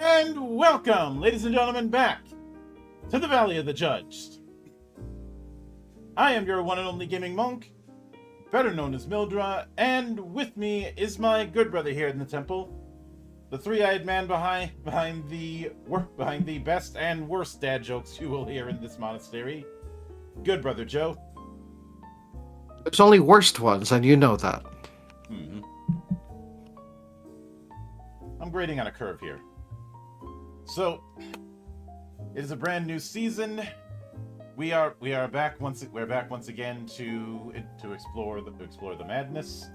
And welcome, ladies and gentlemen, back to the Valley of the Judged. I am your one and only gaming monk, better known as Mildra, and with me is my good brother here in the temple, the three-eyed man behind the best and worst dad jokes you will hear in this monastery, good brother Joe. There's only worst ones, and you know that. Mm-hmm. I'm grading on a curve here. So, it is a brand new season. We're back once again to explore the madness.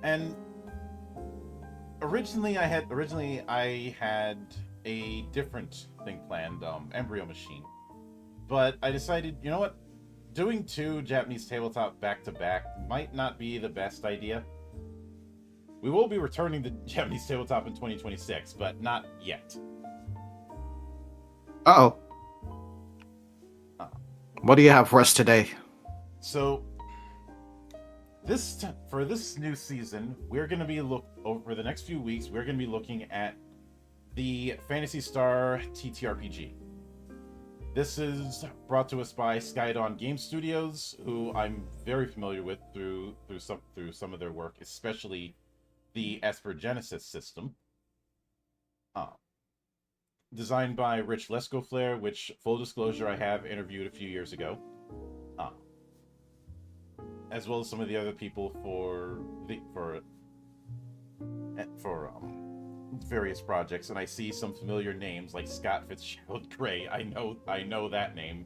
And originally I had a different thing planned, embryo machine. But I decided, you know what? Doing two Japanese tabletop back to back might not be the best idea. We will be returning to Japanese Tabletop in 2026, but not yet. Uh-oh. Uh, What do you have for us today? So, for this new season, we're going to be over the next few weeks. We're going to be looking at the Phantasy Star TTRPG. This is brought to us by Skydawn Game Studios, who I'm very familiar with through some of their work, especially the Esper Genesis system. Designed by Rich Lescoflair, which, full disclosure, I have interviewed a few years ago. As well as some of the other people for various projects, and I see some familiar names like Scott Fitzgerald Gray. I know that name.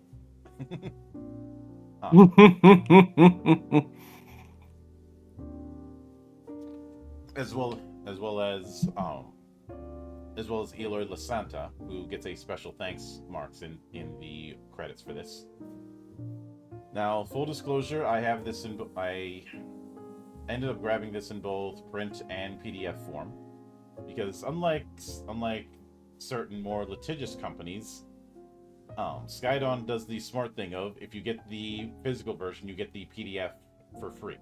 as well as Eloy Lasanta, who gets a special thanks marks in the credits for this. Now, full disclosure, I ended up grabbing this in both print and PDF form, because unlike certain more litigious companies, Skydawn does the smart thing of, if you get the physical version, you get the PDF for free.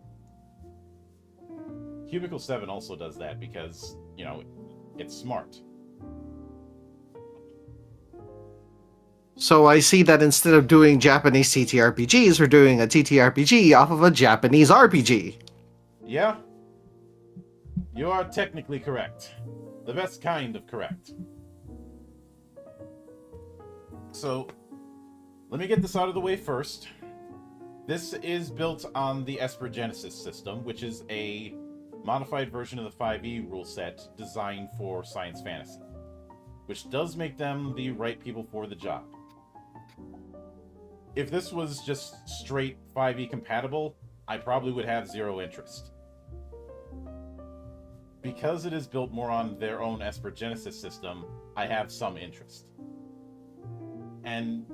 Cubicle 7 also does that because, it's smart. So I see that instead of doing Japanese TTRPGs, we're doing a TTRPG off of a Japanese RPG. Yeah, you are technically correct. The best kind of correct. So, let me get this out of the way first. This is built on the Esper Genesis system, which is a modified version of the 5e rule set designed for science fantasy, which does make them the right people for the job. If this was just straight 5e compatible, I probably would have zero interest. Because it is built more on their own Esper Genesis system, I have some interest. And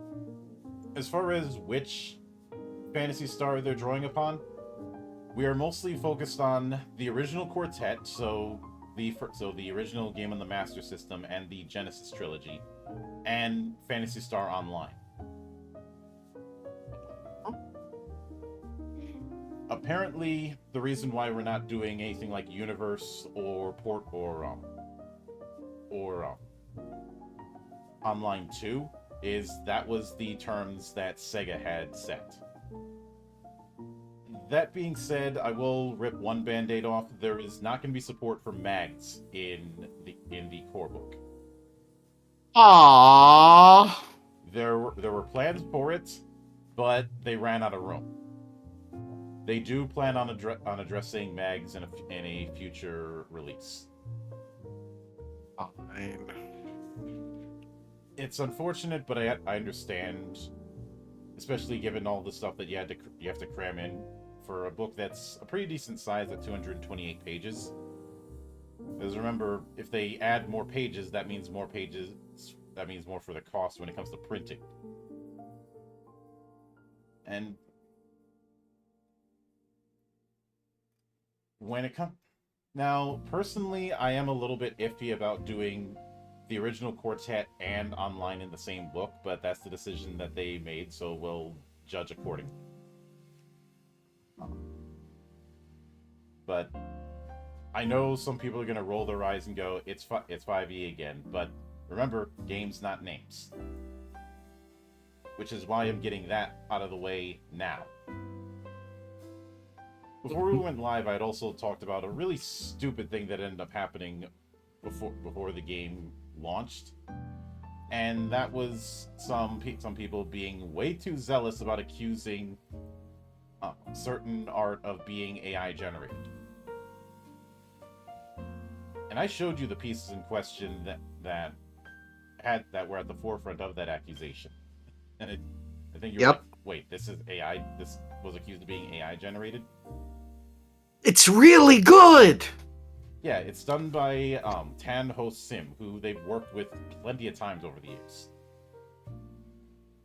as far as which Phantasy Star they're drawing upon, we are mostly focused on the original quartet, so the original game on the Master System and the Genesis trilogy, and Phantasy Star Online. Apparently, the reason why we're not doing anything like Universe or Port or Online 2 is that was the terms that Sega had set. That being said, I will rip one band-aid off. There is not going to be support for mags in the core book. Aww. There were plans for it, but they ran out of room. They do plan on addressing mags in a future release. Fine. It's unfortunate, but I understand, especially given all the stuff that you have to cram in for a book that's a pretty decent size at 228 pages. Because remember, if they add more pages, that means more pages. That means more for the cost when it comes to printing. And when it comes... Now, personally, I am a little bit iffy about doing the original quartet and online in the same book, but that's the decision that they made, so we'll judge accordingly. But I know some people are going to roll their eyes and go, it's 5e again, but remember, games, not names. Which is why I'm getting that out of the way now. Before we went live, I had also talked about a really stupid thing that ended up happening before the game launched. And that was some people being way too zealous about accusing certain art of being AI generated. And I showed you the pieces in question that were at the forefront of that accusation. And I think you're like, wait, this is AI? This was accused of being AI generated? It's really good! Yeah, it's done by Tan Ho Sim, who they've worked with plenty of times over the years.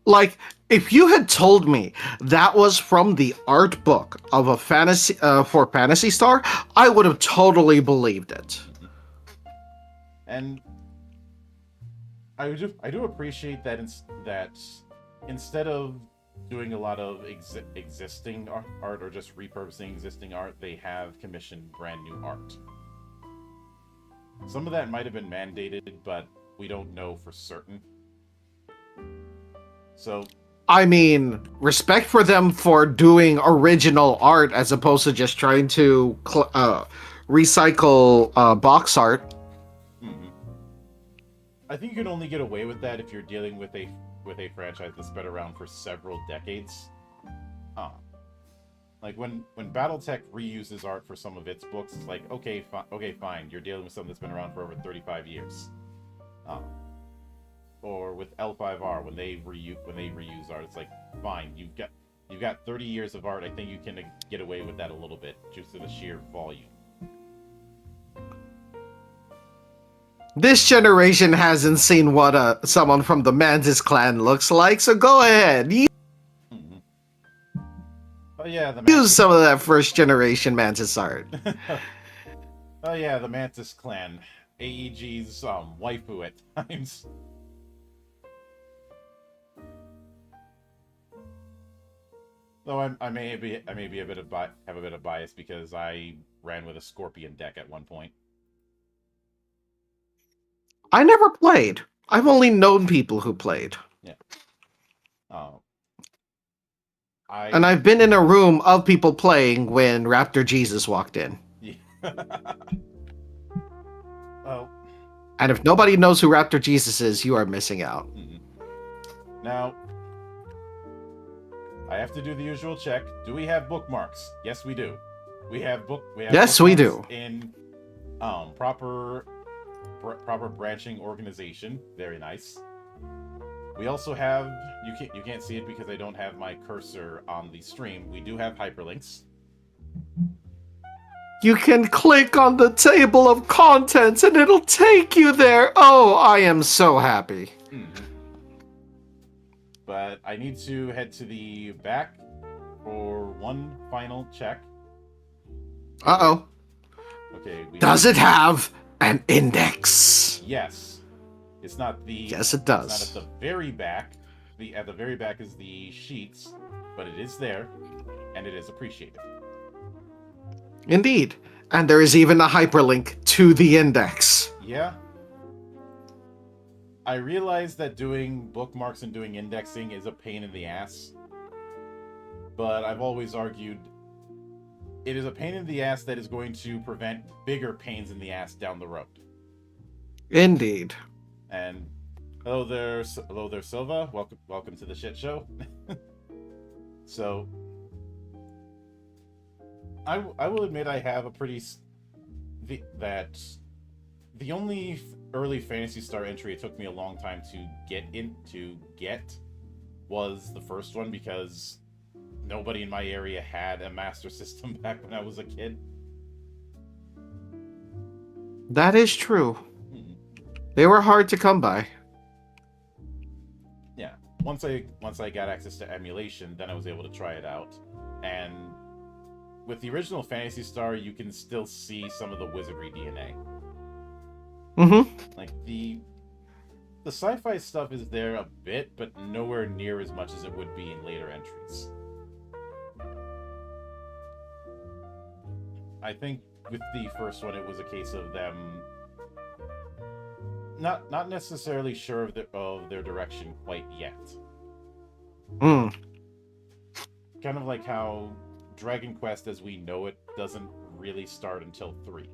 Like, if you had told me that was from the art book of a fantasy for Phantasy Star, I would have totally believed it. And I do appreciate that instead of doing a lot of existing art or just repurposing existing art, they have commissioned brand new art. Some of that might have been mandated, but we don't know for certain. So, I mean, respect for them for doing original art as opposed to just trying to recycle box art. mhm. I think you can only get away with that if you're dealing with a franchise that's been around for several decades. Like when BattleTech reuses art for some of its books, it's like, okay, fine, you're dealing with something that's been around for over 35 years. Or with L5R when they reuse art, it's like, fine, you've got 30 years of art. I think you can get away with that a little bit just to the sheer volume. This generation hasn't seen what someone from the Mantis clan looks like, so go ahead. Mm-hmm. Oh yeah, Use some of that first generation Mantis art. Oh yeah, the Mantis clan, AEG's waifu at times. Though I may be a bit of have a bit of bias because I ran with a Scorpion deck at one point. I never played. I've only known people who played. Yeah. And I've been in a room of people playing when Raptor Jesus walked in. Yeah. Well. And if nobody knows who Raptor Jesus is, you are missing out. Now, I have to do the usual check. Do we have bookmarks? Yes, we do. We have yes, we do. In proper branching organization. Very nice. We also have, you can't see it because I don't have my cursor on the stream. We do have hyperlinks. You can click on the table of contents and it'll take you there. Oh, I am so happy. Mm-hmm. But I need to head to the back for one final check. Uh-oh. Okay. Does it have an index? Yes. It's not the. Yes, it does. It's not at the very back. At the very back is the sheets, but it is there, and it is appreciated. Indeed. And there is even a hyperlink to the index. Yeah. I realize that doing bookmarks and doing indexing is a pain in the ass, but I've always argued it is a pain in the ass that is going to prevent bigger pains in the ass down the road. Indeed. And hello there, Silva. Welcome to the shit show. So, I will admit I have a pretty the only early Phantasy Star entry it took me a long time to get was the first one because nobody in my area had a Master System back when I was a kid. That is true. They were hard to come by. Yeah. Once I got access to emulation, then I was able to try it out. And with the original Phantasy Star, you can still see some of the wizardry DNA. Mm-hmm. Like the sci-fi stuff is there a bit, but nowhere near as much as it would be in later entries. I think with the first one, it was a case of them not necessarily sure of their direction quite yet. Mm. Kind of like how Dragon Quest as we know it doesn't really start until 3.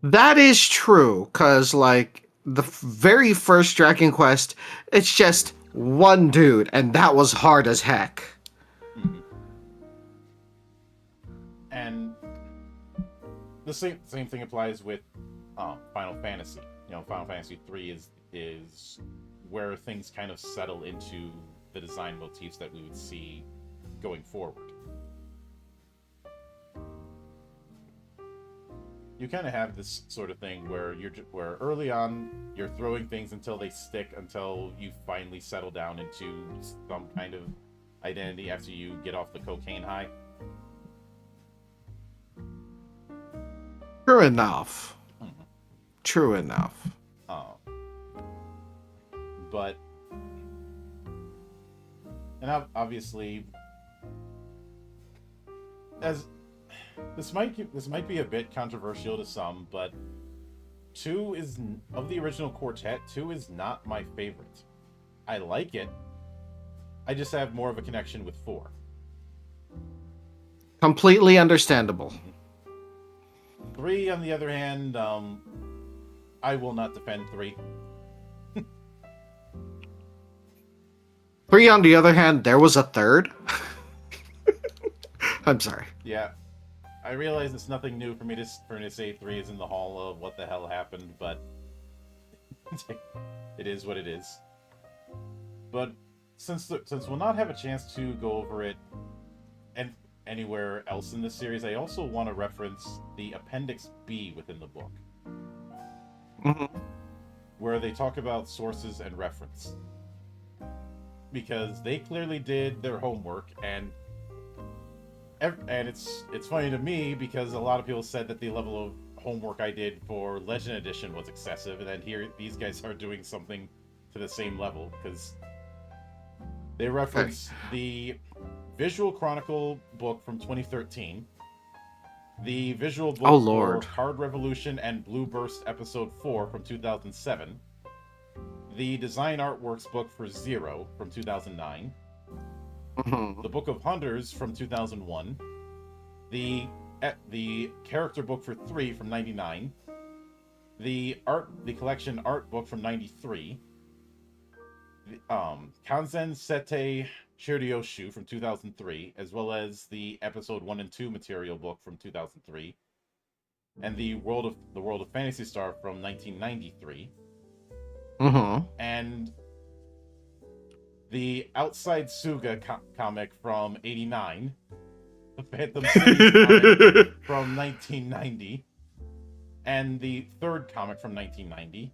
That is true, because, like, the very first Dragon Quest, it's just one dude, and that was hard as heck. Mm-hmm. And the same thing applies with Final Fantasy. You know, Final Fantasy 3 is where things kind of settle into the design motifs that we would see going forward. you kind of have this sort of thing where where early on you're throwing things until they stick, until you finally settle down into some kind of identity after you get off the cocaine high. True enough. Mhm. True enough. But and obviously, as this might be a bit controversial to some, but two is of the original quartet. Two is not my favorite. I like it. I just have more of a connection with four. Completely understandable. Three, on the other hand, I will not defend three. 3, on the other hand, there was a third. I'm sorry. Yeah, I realize it's nothing new for me to say three is in the hall of what the hell happened, but it is what it is. But since we'll not have a chance to go over it and anywhere else in this series, I also want to reference the Appendix B within the book, where they talk about sources and reference, because they clearly did their homework, and it's funny to me because a lot of people said that the level of homework I did for Legend Edition was excessive, and then here these guys are doing something to the same level, because they reference the Visual Chronicle book from 2013, the visual book for Card Revolution and Blue Burst Episode 4 from 2007, the Design Artworks book for Zero from 2009, the Book of Hunters from 2001, the character book for 3 from 99, the collection art book from 93, Kanzen Sete Shirryoshu from 2003, as well as the episode 1 and 2 material book from 2003, and the World of Phantasy Star from 1993, and the Outside Suga comic from 89, the Phantom Cities comic from 1990, and the third comic from 1990.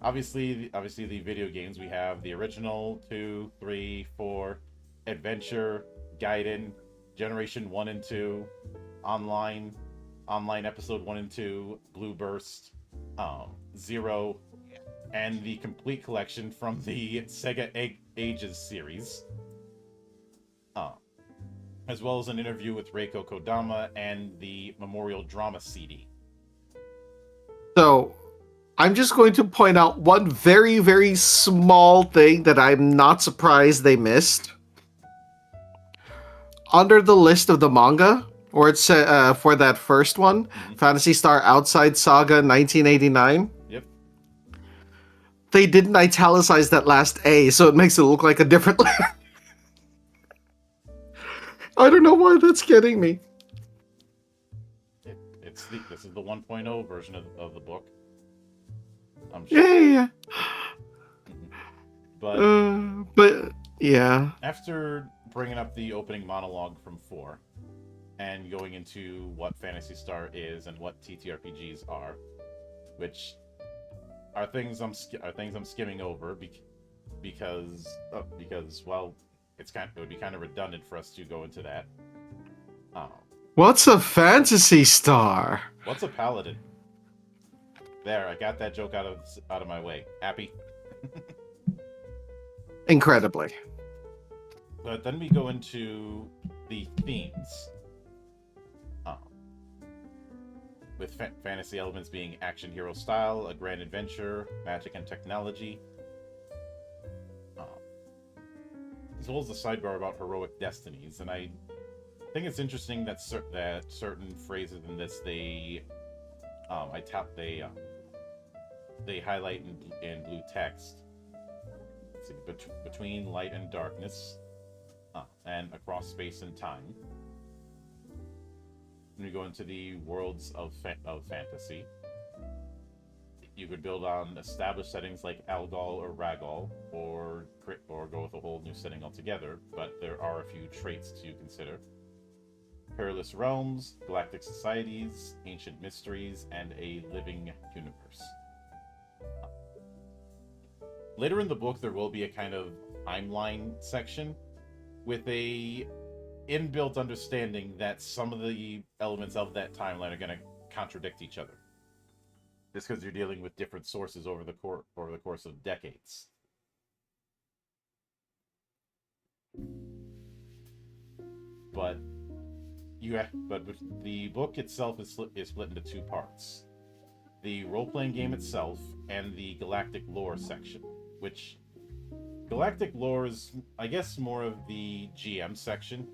Obviously the video games, we have the original, 2, 3, 4, Adventure, Gaiden, Generation 1 and 2, Online Episode 1 and 2, Blue Burst, Zero, and the complete collection from the Sega Ages series. As well as an interview with Reiko Kodama and the Memorial Drama CD. So, I'm just going to point out one very, very small thing that I'm not surprised they missed. Under the list of the manga, or it's for that first one, Phantasy Star Outside Saga 1989. Yep. They didn't italicize that last A, so it makes it look like a different letter. I don't know why that's getting me. This is the 1.0 version of the book. I'm sure. Yeah. But yeah. After bringing up the opening monologue from 4 and going into what Phantasy Star is and what TTRPGs are, which are things I'm skimming over because well, it would be kind of redundant for us to go into that. What's a Phantasy Star? What's a paladin? There, I got that joke out of my way. Happy? Incredibly. But then we go into the themes. With fantasy elements being action hero style, a grand adventure, magic and technology. As well as the sidebar about heroic destinies. And I think it's interesting that certain phrases in this they highlight in blue text. See, between light and darkness, and across space and time. When we go into the worlds of fantasy, you could build on established settings like Algol or Ragol, or go with a whole new setting altogether. But there are a few traits to consider. Perilous Realms, Galactic Societies, Ancient Mysteries, and a Living Universe. Later in the book, there will be a kind of timeline section with a inbuilt understanding that some of the elements of that timeline are going to contradict each other. Just because you're dealing with different sources over the course of decades. But the book itself is split into two parts: the role-playing game itself and the galactic lore section. Which galactic lore is, I guess, more of the GM section.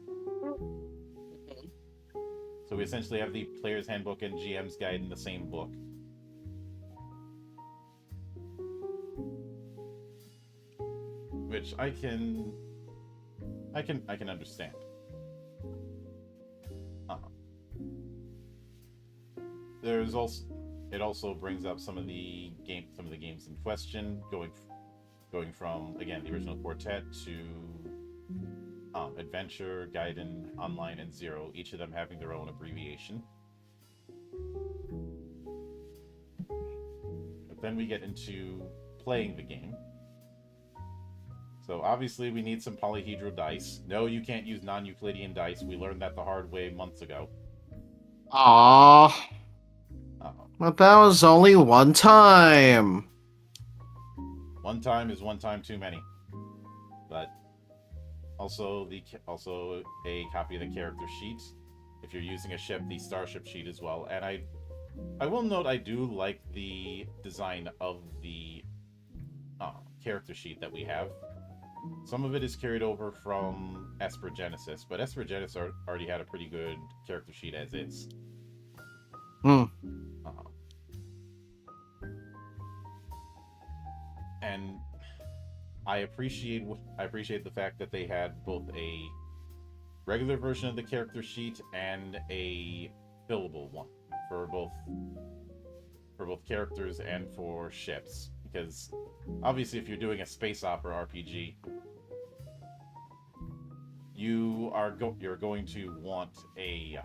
So we essentially have the player's handbook and GM's guide in the same book. Which I can understand. It also brings up some of the games in question, going from, again, the original Quartet to Adventure, Gaiden, Online, and Zero, each of them having their own abbreviation. But then we get into playing the game. So obviously we need some polyhedral dice. No, you can't use non-Euclidean dice. We learned that the hard way months ago. Aww. But that was only one time. One time is one time too many. But also a copy of the character sheet. If you're using a ship, the starship sheet as well. And I will note I do like the design of the character sheet that we have. Some of it is carried over from Esper Genesis, but Esper Genesis already had a pretty good character sheet as is. And I appreciate the fact that they had both a regular version of the character sheet and a fillable one for both characters and for ships. Because obviously, if you're doing a space opera RPG, you're going to want a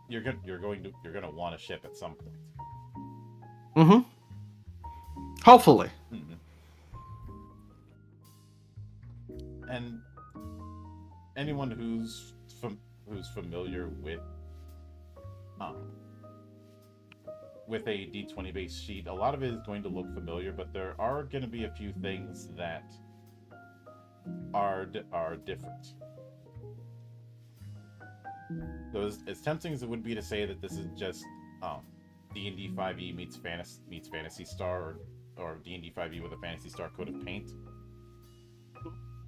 you're gonna want a ship at some point. Hopefully. And anyone who's familiar with a D20 based sheet, a lot of it is going to look familiar, but there are going to be a few things that are different. So as tempting as it would be to say that this is just D&D 5e meets Phantasy Star, or D&D 5e with a Phantasy Star coat of paint,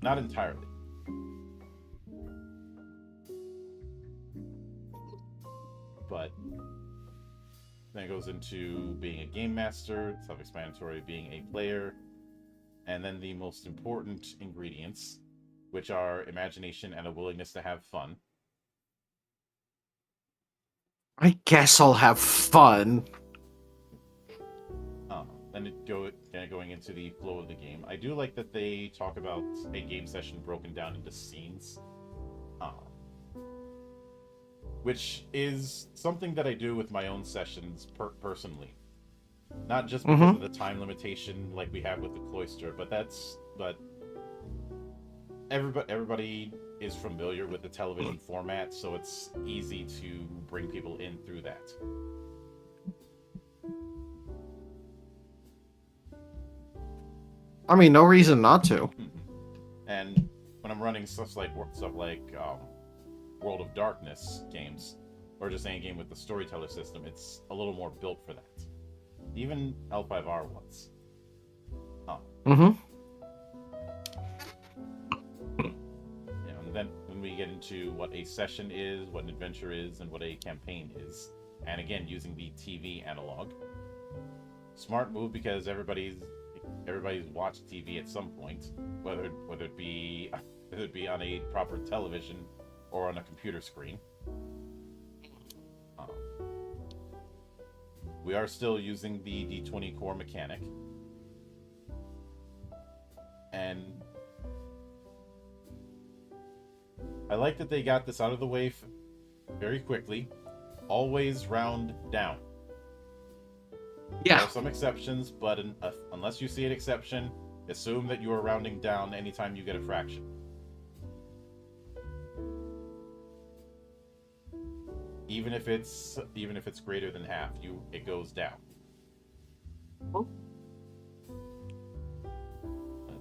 not entirely. But then it goes into being a game master, self-explanatory, being a player, and then the most important ingredients, which are imagination and a willingness to have fun. I guess I'll have fun. Then going into the flow of the game. I do like that they talk about a game session broken down into scenes. Which is something that I do with my own sessions personally. Not just because of the time limitation like we have with the Cloister, but everybody is familiar with the television format, so it's easy to bring people in through that. I mean, no reason not to. And when I'm running stuff like World of Darkness games, or just any game with the storyteller system, it's a little more built for that. Even L5R ones. And then when we get into what a session is, what an adventure is, and what a campaign is, and again using the TV analog. Smart move, because everybody's watched TV at some point, whether it be on a proper television or on a computer screen. We are still using the D20 core mechanic, and I like that they got this out of the way very quickly. Always round down. There Yeah. are some exceptions, but unless you see an exception, assume that you are rounding down anytime you get a fraction. Even if it's greater than half, it goes down.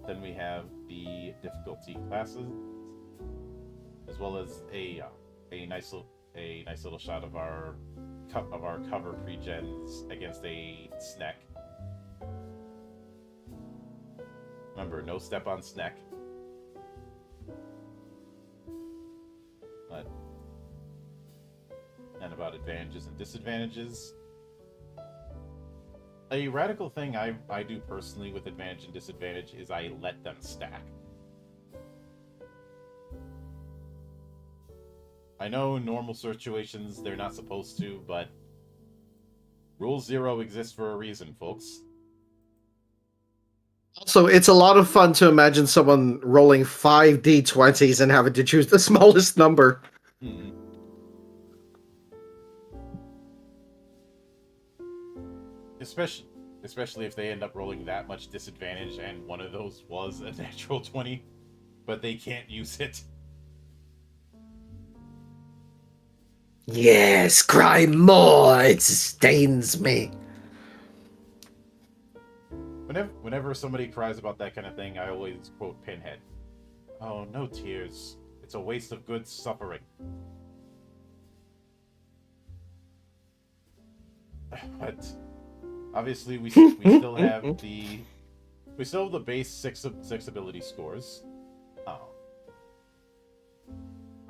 Then we have the difficulty classes, as well as a nice little shot of our cover pre-gens against a snack. Remember, no step on snack. And about advantages and disadvantages. A radical thing I do personally with advantage and disadvantage is I let them stack. I know in normal situations they're not supposed to, but Rule 0 exists for a reason, folks. Also, it's a lot of fun to imagine someone rolling 5d20s and having to choose the smallest number. Hmm. Especially if they end up rolling that much disadvantage and one of those was a natural 20, but they can't use it. Yes, cry more. It sustains me. Whenever somebody cries about that kind of thing, I always quote Pinhead. Oh, no tears. It's a waste of good suffering. But obviously, we still have the base six ability scores.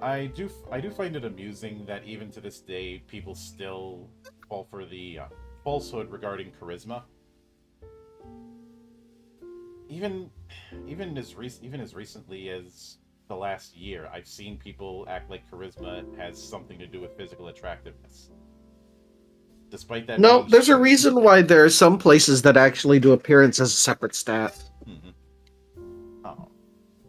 I do find it amusing that even to this day, people still fall for the falsehood regarding charisma. Even as recently as the last year, I've seen people act like charisma has something to do with physical attractiveness. Despite that, No, there's a reason why there are some places that actually do appearance as a separate stat. Mm-hmm.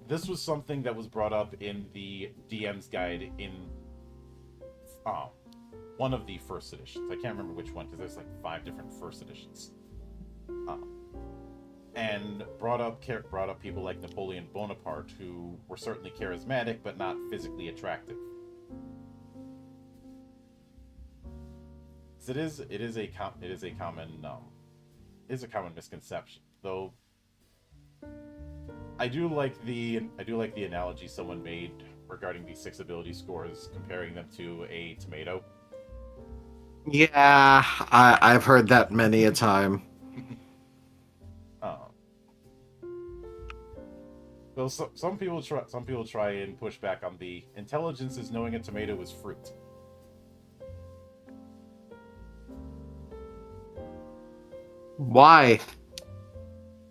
This was something that was brought up in the DM's guide in one of the first editions. I can't remember which one because there's like 5 different first editions. And brought up people like Napoleon Bonaparte, who were certainly charismatic but not physically attractive. It is a common misconception, though. I do like the analogy someone made regarding these 6 ability scores, comparing them to a tomato. Yeah, I've heard that many a time. Well, some people try and push back on the intelligence is knowing a tomato is fruit. Why?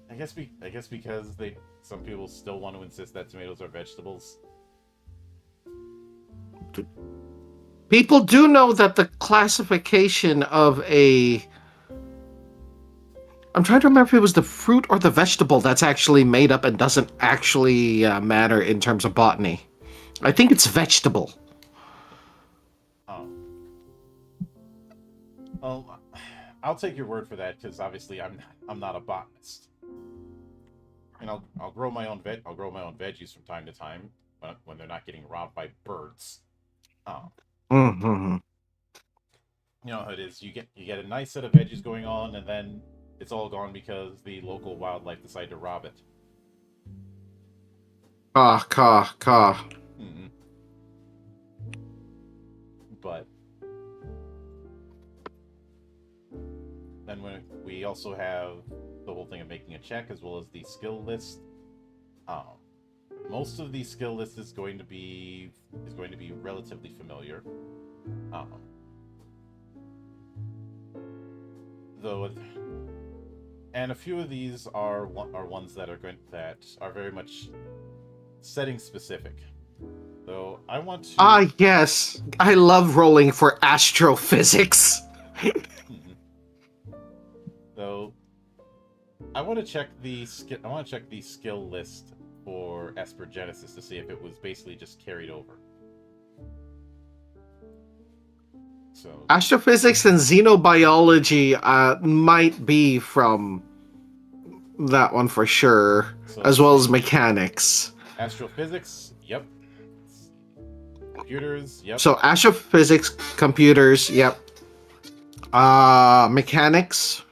I guess because some people still want to insist that tomatoes are vegetables. People do know that the classification of a... I'm trying to remember if it was the fruit or the vegetable that's actually made up and doesn't actually matter in terms of botany. I think it's vegetable. Oh. Well, I'll take your word for that because obviously I'm not a botanist. And I'll grow my own veggies from time to time when they're not getting robbed by birds. Mm-hmm. You know how it is. You get a nice set of veggies going on, and then it's all gone because the local wildlife decide to rob it. Caw. Mm-hmm. But then we also have the whole thing of making a check, as well as the skill list. Most of the skill list is going to be relatively familiar. And a few of these are ones that are very much setting specific. Though I want to. Yes, I love rolling for astrophysics. Though I want to check the skill list for Esper Genesis to see if it was basically just carried over. So Astrophysics and xenobiology might be from that one for sure, So as let's well see. as mechanics. Astrophysics, yep. Computers, yep. So astrophysics, computers, yep. Mechanics.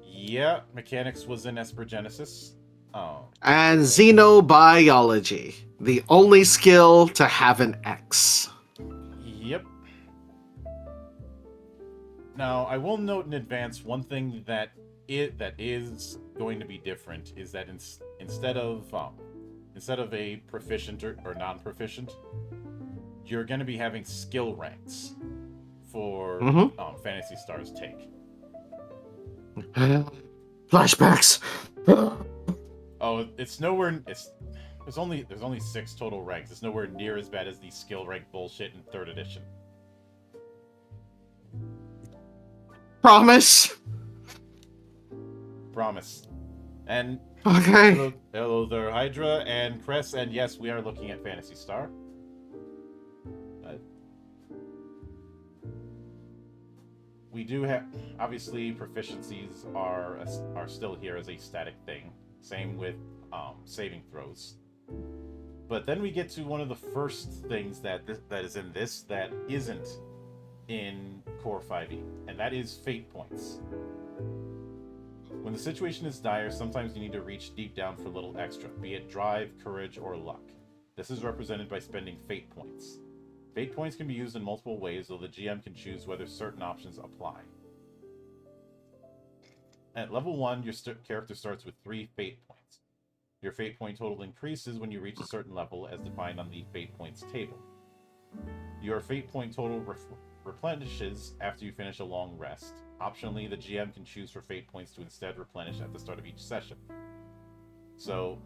Yeah, mechanics was in Espergenesis. Oh, And xenobiology, the only skill to have an X. yep. Now, I will note in advance one thing that is going to be different is that instead of a proficient or non-proficient, you're going to be having skill ranks for Fantasy Stars take. Flashbacks. Oh, it's nowhere. There's only 6 total ranks. It's nowhere near as bad as the skill rank bullshit in 3rd edition. Promise. Promise. And Okay. hello there, Hydra and Cress, and yes, we are looking at Phantasy Star. We do have, obviously, proficiencies are still here as a static thing. Same with saving throws. But then we get to one of the first things that is in this that isn't in Core 5e, and that is fate points. When the situation is dire, sometimes you need to reach deep down for a little extra, be it drive, courage, or luck. This is represented by spending fate points. Fate points can be used in multiple ways, though the GM can choose whether certain options apply. At level 1, your character starts with 3 fate points. Your fate point total increases when you reach a certain level, as defined on the fate points table. Your fate point total replenishes after you finish a long rest. Optionally, the GM can choose for fate points to instead replenish at the start of each session. So,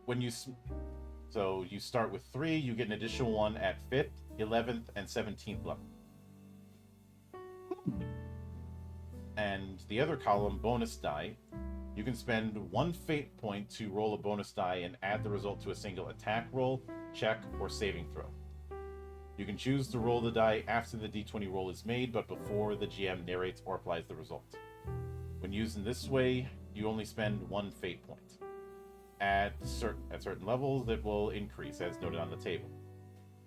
you start with 3, you get an additional 1 at 5th, 11th, and 17th level. And the other column, bonus die, you can spend 1 fate point to roll a bonus die and add the result to a single attack roll, check, or saving throw. You can choose to roll the die after the d20 roll is made, but before the GM narrates or applies the result. When used in this way, you only spend 1 fate point. At certain levels, it will increase, as noted on the table.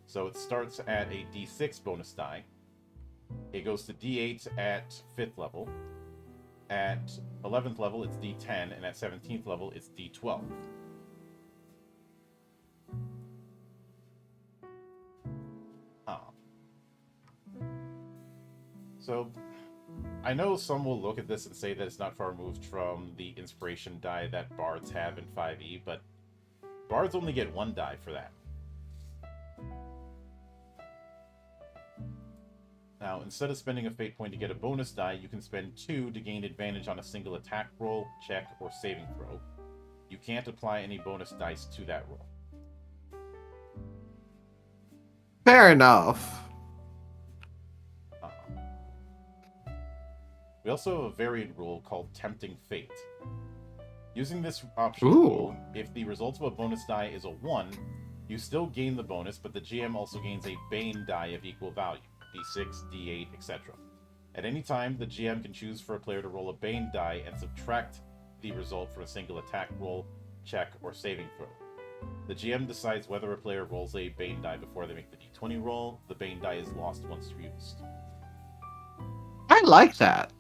So it starts at a d6 bonus die. It goes to d8 at 5th level. At 11th level, it's d10, and at 17th level, it's d12. So, I know some will look at this and say that it's not far removed from the inspiration die that bards have in 5e, but bards only get 1 die for that. Now, instead of spending a fate point to get a bonus die, you can spend 2 to gain advantage on a single attack roll, check, or saving throw. You can't apply any bonus dice to that roll. Fair enough. We also have a variant rule called Tempting Fate. Using this optional rule, if the result of a bonus die is a 1, you still gain the bonus, but the GM also gains a Bane die of equal value, d6, d8, etc. At any time, the GM can choose for a player to roll a Bane die and subtract the result from a single attack roll, check, or saving throw. The GM decides whether a player rolls a Bane die before they make the d20 roll. The Bane die is lost once used. I like that.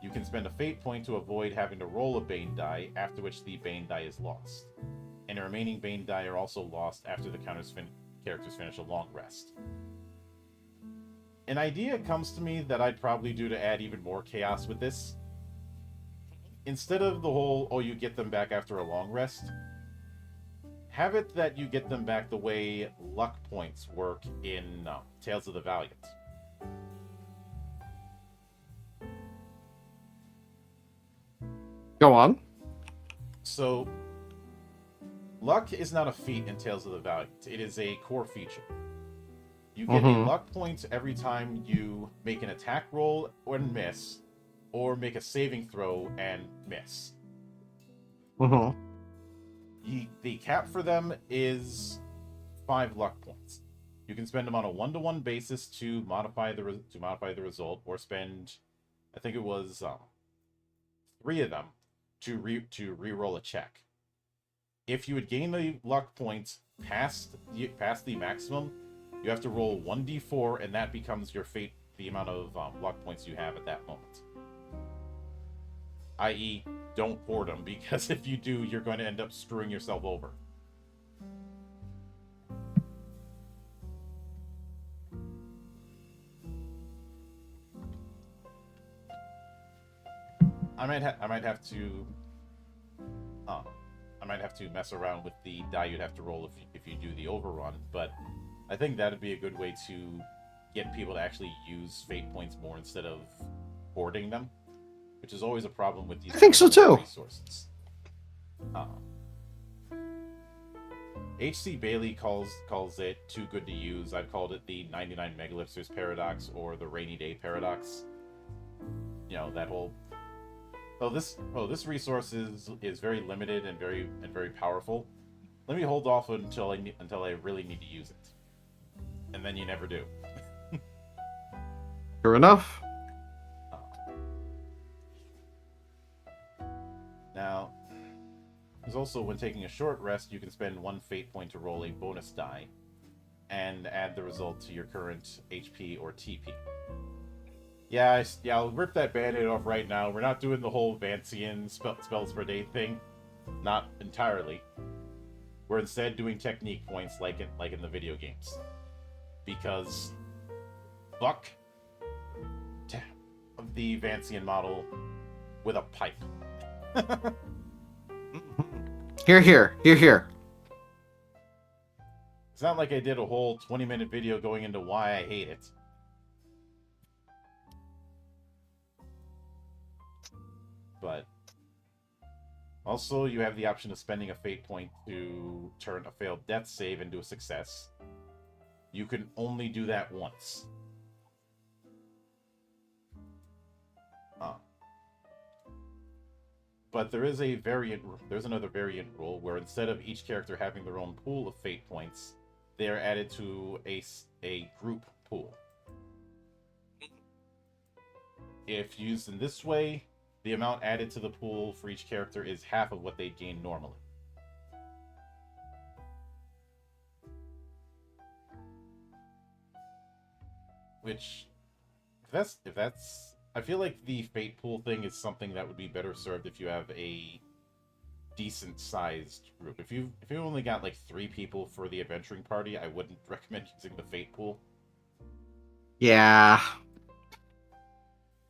You can spend a fate point to avoid having to roll a Bane die, after which the Bane die is lost. And the remaining Bane die are also lost after the characters finish a long rest. An idea comes to me that I'd probably do to add even more chaos with this. Instead of the whole, oh, you get them back after a long rest, have it that you get them back the way luck points work in Tales of the Valiant. Go on. So, luck is not a feat in Tales of the Valiant. It is a core feature. You get a luck point every time you make an attack roll and miss, or make a saving throw and miss. The cap for them is 5 luck points. You can spend them on a 1-to-1 basis to modify the result, or spend, I think it was 3 of them to re-roll a check. If you would gain the luck points past the maximum, you have to roll 1d4, and that becomes your fate, the amount of luck points you have at that moment. I.e., don't hoard them, because if you do, you're going to end up screwing yourself over. I might have to mess around with the die you'd have to roll if you do the overrun, but I think that'd be a good way to get people to actually use fate points more instead of hoarding them, which is always a problem with these. I think so too. Resources. H.C. Bailey calls it too good to use. I've called it the 99 Megalifters paradox, or the rainy day paradox. You know, that whole this resource is very limited and very powerful. Let me hold off until I really need to use it, and then you never do. Sure enough. Now, there's also, when taking a short rest, you can spend 1 fate point to roll a bonus die, and add the result to your current HP or TP. Yeah, I'll rip that band-aid off right now. We're not doing the whole Vancian spells per day thing. Not entirely. We're instead doing technique points like in the video games. Because fuck the Vancian model with a pipe. Here. It's not like I did a whole 20-minute video going into why I hate it. But also, you have the option of spending a fate point to turn a failed death save into a success. You can only do that once. But there's another variant rule where instead of each character having their own pool of fate points, they are added to a group pool. If used in this way, the amount added to the pool for each character is half of what they'd gain normally. Which, if that's, I feel like the fate pool thing is something that would be better served if you have a decent sized group. If you only got like 3 people for the adventuring party, I wouldn't recommend using the fate pool. Yeah.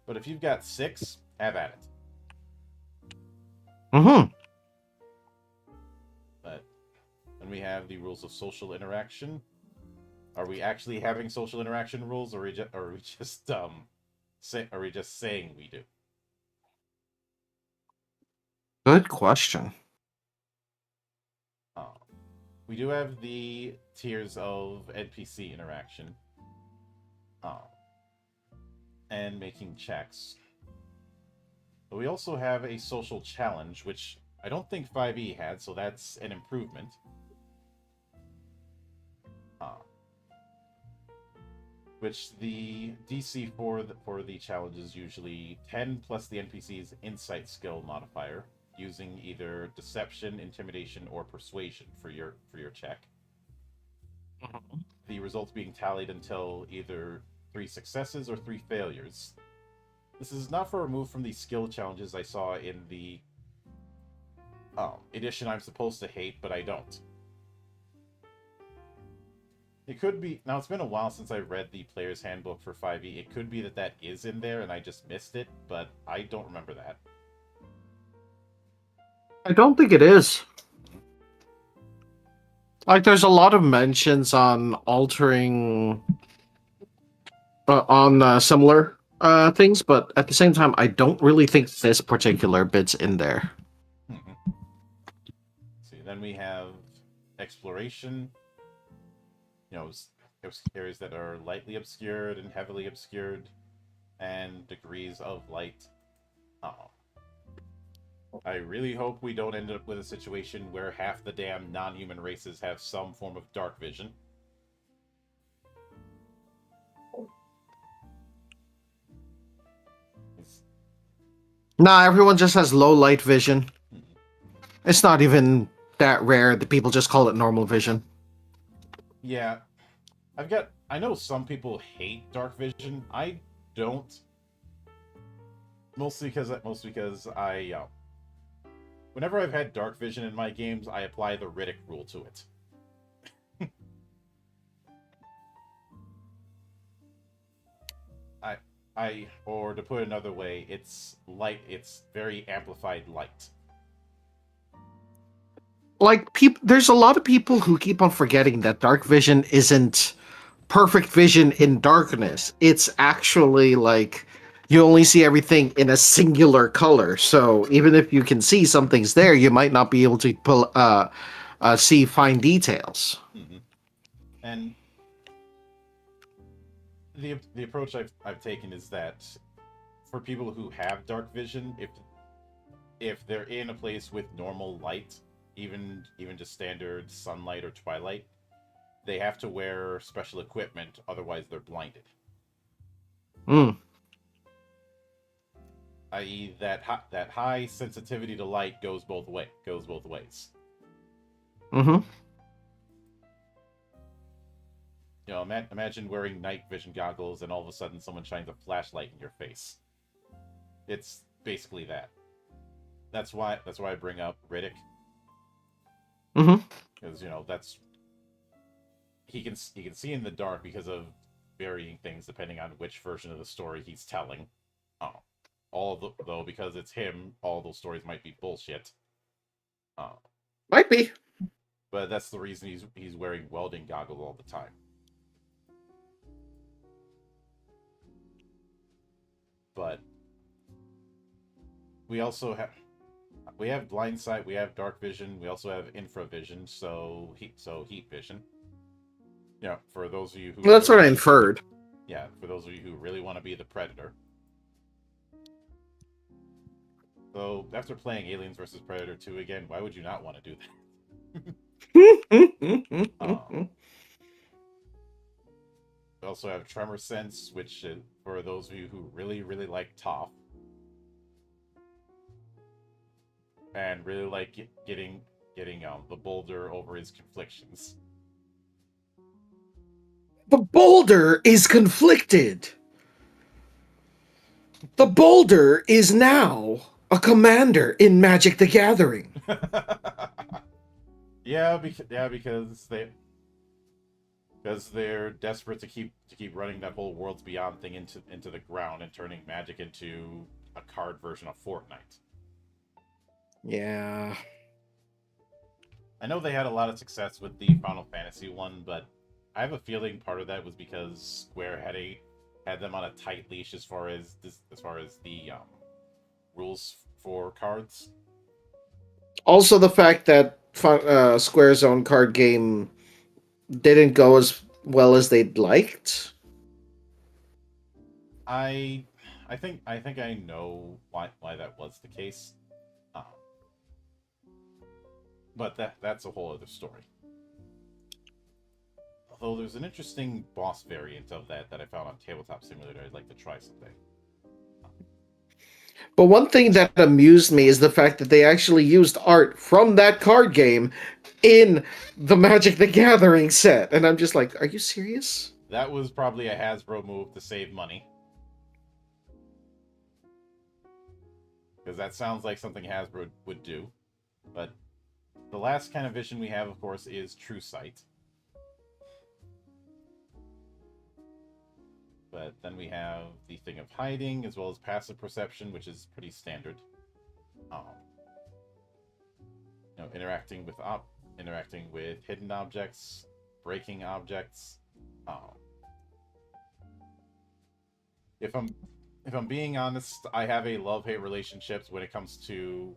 But if you've got 6, have at it. But then we have the rules of social interaction. Are we actually having social interaction rules, or are we just saying we do? Good question. We do have the tiers of NPC interaction. And making checks. But we also have a social challenge, which I don't think 5e had, so that's an improvement. Which the DC for the challenge is usually 10 plus the NPC's insight skill modifier, using either deception, intimidation, or persuasion for your check. The results being tallied until either 3 successes or 3 failures. This is not far removed from the skill challenges I saw in the edition I'm supposed to hate, but I don't. It could be... Now, it's been a while since I read the Player's Handbook for 5e. It could be that is in there and I just missed it, but I don't remember that. I don't think it is. Like, there's a lot of mentions on altering... on similar things, but at the same time, I don't really think this particular bit's in there. See, then we have exploration. You know, areas that are lightly obscured and heavily obscured, and degrees of light. I really hope we don't end up with a situation where half the damn non-human races have some form of dark vision. It's- Nah, everyone just has low light vision. hmm. It's not even that rare that people just call it normal vision. Yeah, I know some people hate dark vision. I don't. Mostly because whenever I've had dark vision in my games, I apply the Riddick rule to it. I or to put it another way, it's light. It's very amplified light. Like people, there's a lot of people who keep on forgetting that dark vision isn't perfect vision in darkness. It's actually like you only see everything in a singular color. So even if you can see something's there, you might not be able to see fine details. Hmm. And the approach I've taken is that for people who have dark vision, if they're in a place with normal light, even just standard sunlight or twilight, they have to wear special equipment, otherwise they're blinded. Mm. I.e., that high sensitivity to light goes both ways. Hmm. You know, imagine wearing night vision goggles and all of a sudden someone shines a flashlight in your face. It's basically that. That's why I bring up Riddick, Hmm. because that's he can see in the dark because of varying things depending on which version of the story he's telling. Oh, though because it's him, all those stories might be bullshit. Oh, Might be. but that's the reason he's wearing welding goggles all the time. But we also have blind sight, we have dark vision, we also have infravision, so heat vision. Yeah, for those of you who Well, that's what I really inferred. yeah, for those of you who really want to be the predator. So after playing Aliens versus Predator 2 again, why would you not want to do that? um, we also have Tremor Sense, which for those of you who really, really like Toph and really like getting the boulder over his conflictions. The boulder is conflicted. The boulder is now a commander in Magic the Gathering. Because they're desperate to keep running that whole Worlds Beyond thing into the ground and turning Magic into a card version of Fortnite. Yeah. I know they had a lot of success with the Final Fantasy one, but I have a feeling part of that was because Square had them on a tight leash as far as the rules for cards. Also, the fact that Square's own card game didn't go as well as they'd liked. I I think I know why that was the case, um, but that's a whole other story. Although there's an interesting boss variant of that I found on Tabletop Simulator I'd like to try someday. But one thing that amused me is the fact that they actually used art from that card game in the Magic the Gathering set. And I'm just like, are you serious? That was probably a Hasbro move to save money, because that sounds like something Hasbro would do. But the last kind of vision we have, of course, is True Sight. But then we have the thing of hiding, as well as passive perception, which is pretty standard. Um, interacting with hidden objects, breaking objects. Um, if I'm being honest, I have a love-hate relationship when it comes to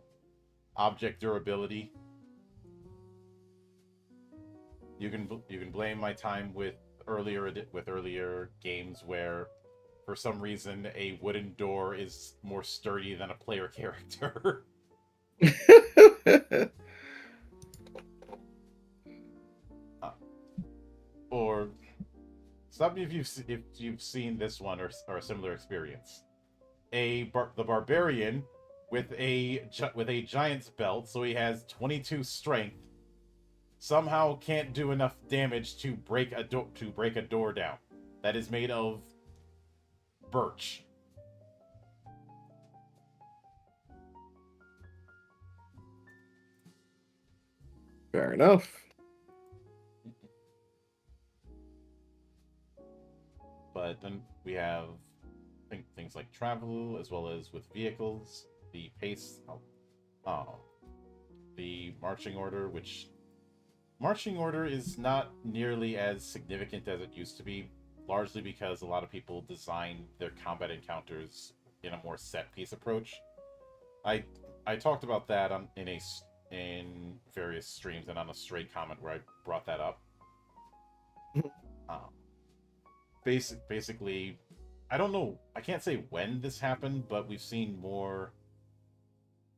object durability. You can blame my time with earlier games where for some reason a wooden door is more sturdy than a player character. Uh, or stop me if you've seen this one or a similar experience. The barbarian with a giant's belt, so he has 22 strength, somehow can't do enough damage to break a door down that is made of birch. Fair enough. But then we have things like travel, as well as with vehicles, the pace, oh, the marching order, which marching order is not nearly as significant as it used to be, largely because a lot of people design their combat encounters in a more set piece approach. I I talked about that in various streams and on a straight comment where I brought that up. Um, basically, I don't know. I can't say when this happened, but we've seen more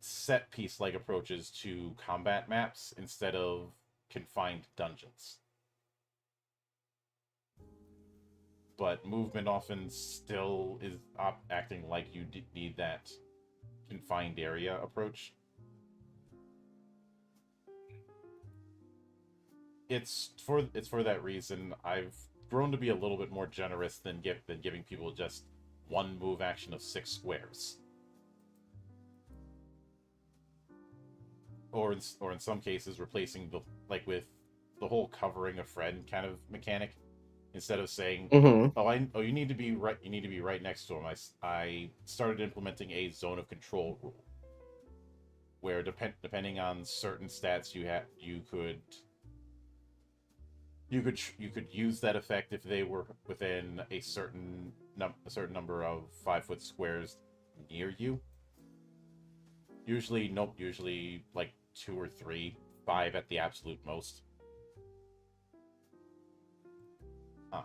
set piece like approaches to combat maps instead of confined dungeons. But movement often still is acting like you need that confined area approach. It's for that reason I've grown to be a little bit more generous than giving people just one move action of 6 squares, or in some cases replacing with the whole covering a friend kind of mechanic. Instead of saying, Mm-hmm. you need to be right next to him. I started implementing a zone of control rule where depending on certain stats you could use that effect if they were within a certain number of 5 foot squares near you. Usually like 2 or 3, 5 at the absolute most. Uh,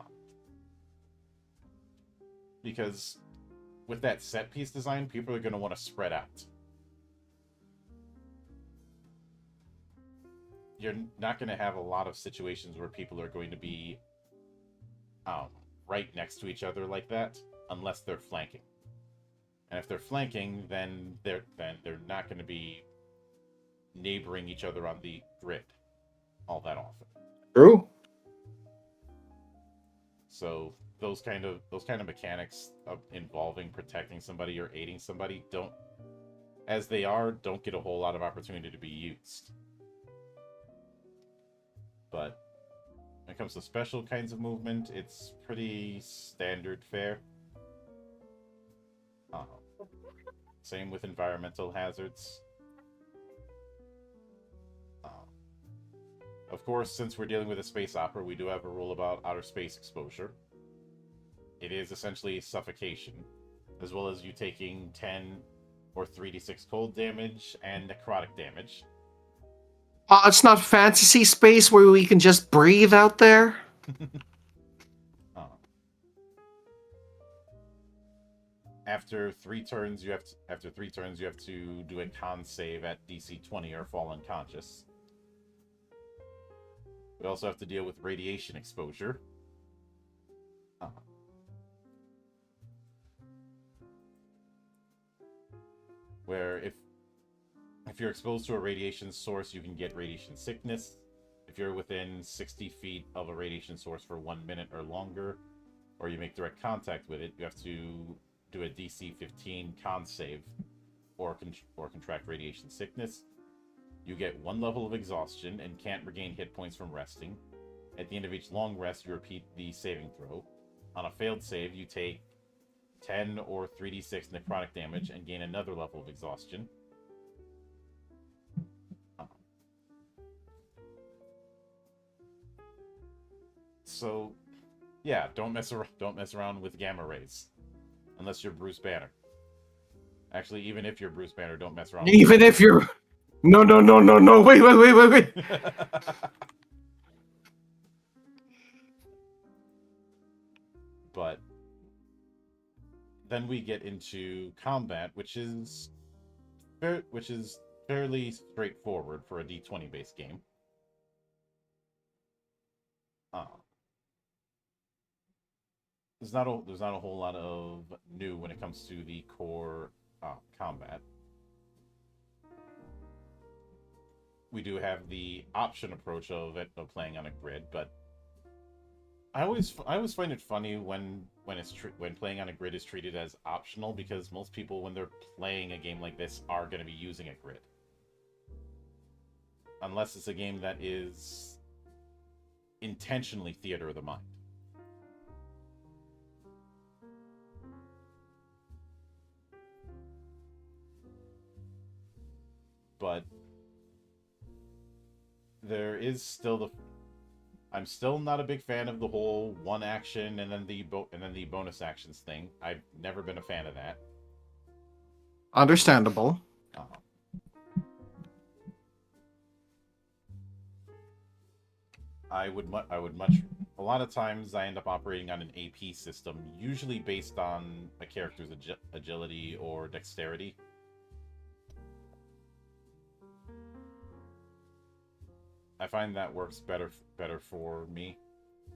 because with that set piece design, people are going to want to spread out. You're not going to have a lot of situations where people are going to be um, right next to each other like that, unless they're flanking. And if they're flanking, then they're not going to be neighboring each other on the grid all that often. True. So those kind of mechanics of involving protecting somebody or aiding somebody don't get a whole lot of opportunity to be used. But when it comes to special kinds of movement, it's pretty standard fare. Uh, Same with environmental hazards. Uh, of course, since we're dealing with a space opera, we do have a rule about outer space exposure. It is essentially suffocation, as well as you taking 10 or 3d6 cold damage and necrotic damage. It's not fantasy space where we can just breathe out there. uh, after 3 turns, you have to do a con save at DC 20 or fall unconscious. We also have to deal with radiation exposure. Uh, where if you're exposed to a radiation source, you can get radiation sickness. If you're within 60 feet of a radiation source for 1 minute or longer, or you make direct contact with it, you have to do a DC 15 con save or contract radiation sickness. You get 1 level of exhaustion and can't regain hit points from resting. At the end of each long rest, you repeat the saving throw. On a failed save, you take 10 or 3d6 necrotic damage and gain another level of exhaustion. So, yeah, don't mess around with gamma rays, unless you're Bruce Banner. Actually, even if you're Bruce Banner, don't mess around. Even if you're no. Wait. But then we get into combat, which is fairly straightforward for a D20 based game. Uh, there's not a whole lot of new when it comes to the core combat. We do have the option approach of playing on a grid, but I always find it funny when playing on a grid is treated as optional, because most people when they're playing a game like this are going to be using a grid, unless it's a game that is intentionally theater of the mind. But there is still the I'm still not a big fan of the whole one action and then the bonus actions thing. I've never been a fan of that. Understandable. Uh, I would much. A lot of times I end up operating on an AP system, usually based on a character's agility or dexterity. I find that works better for me.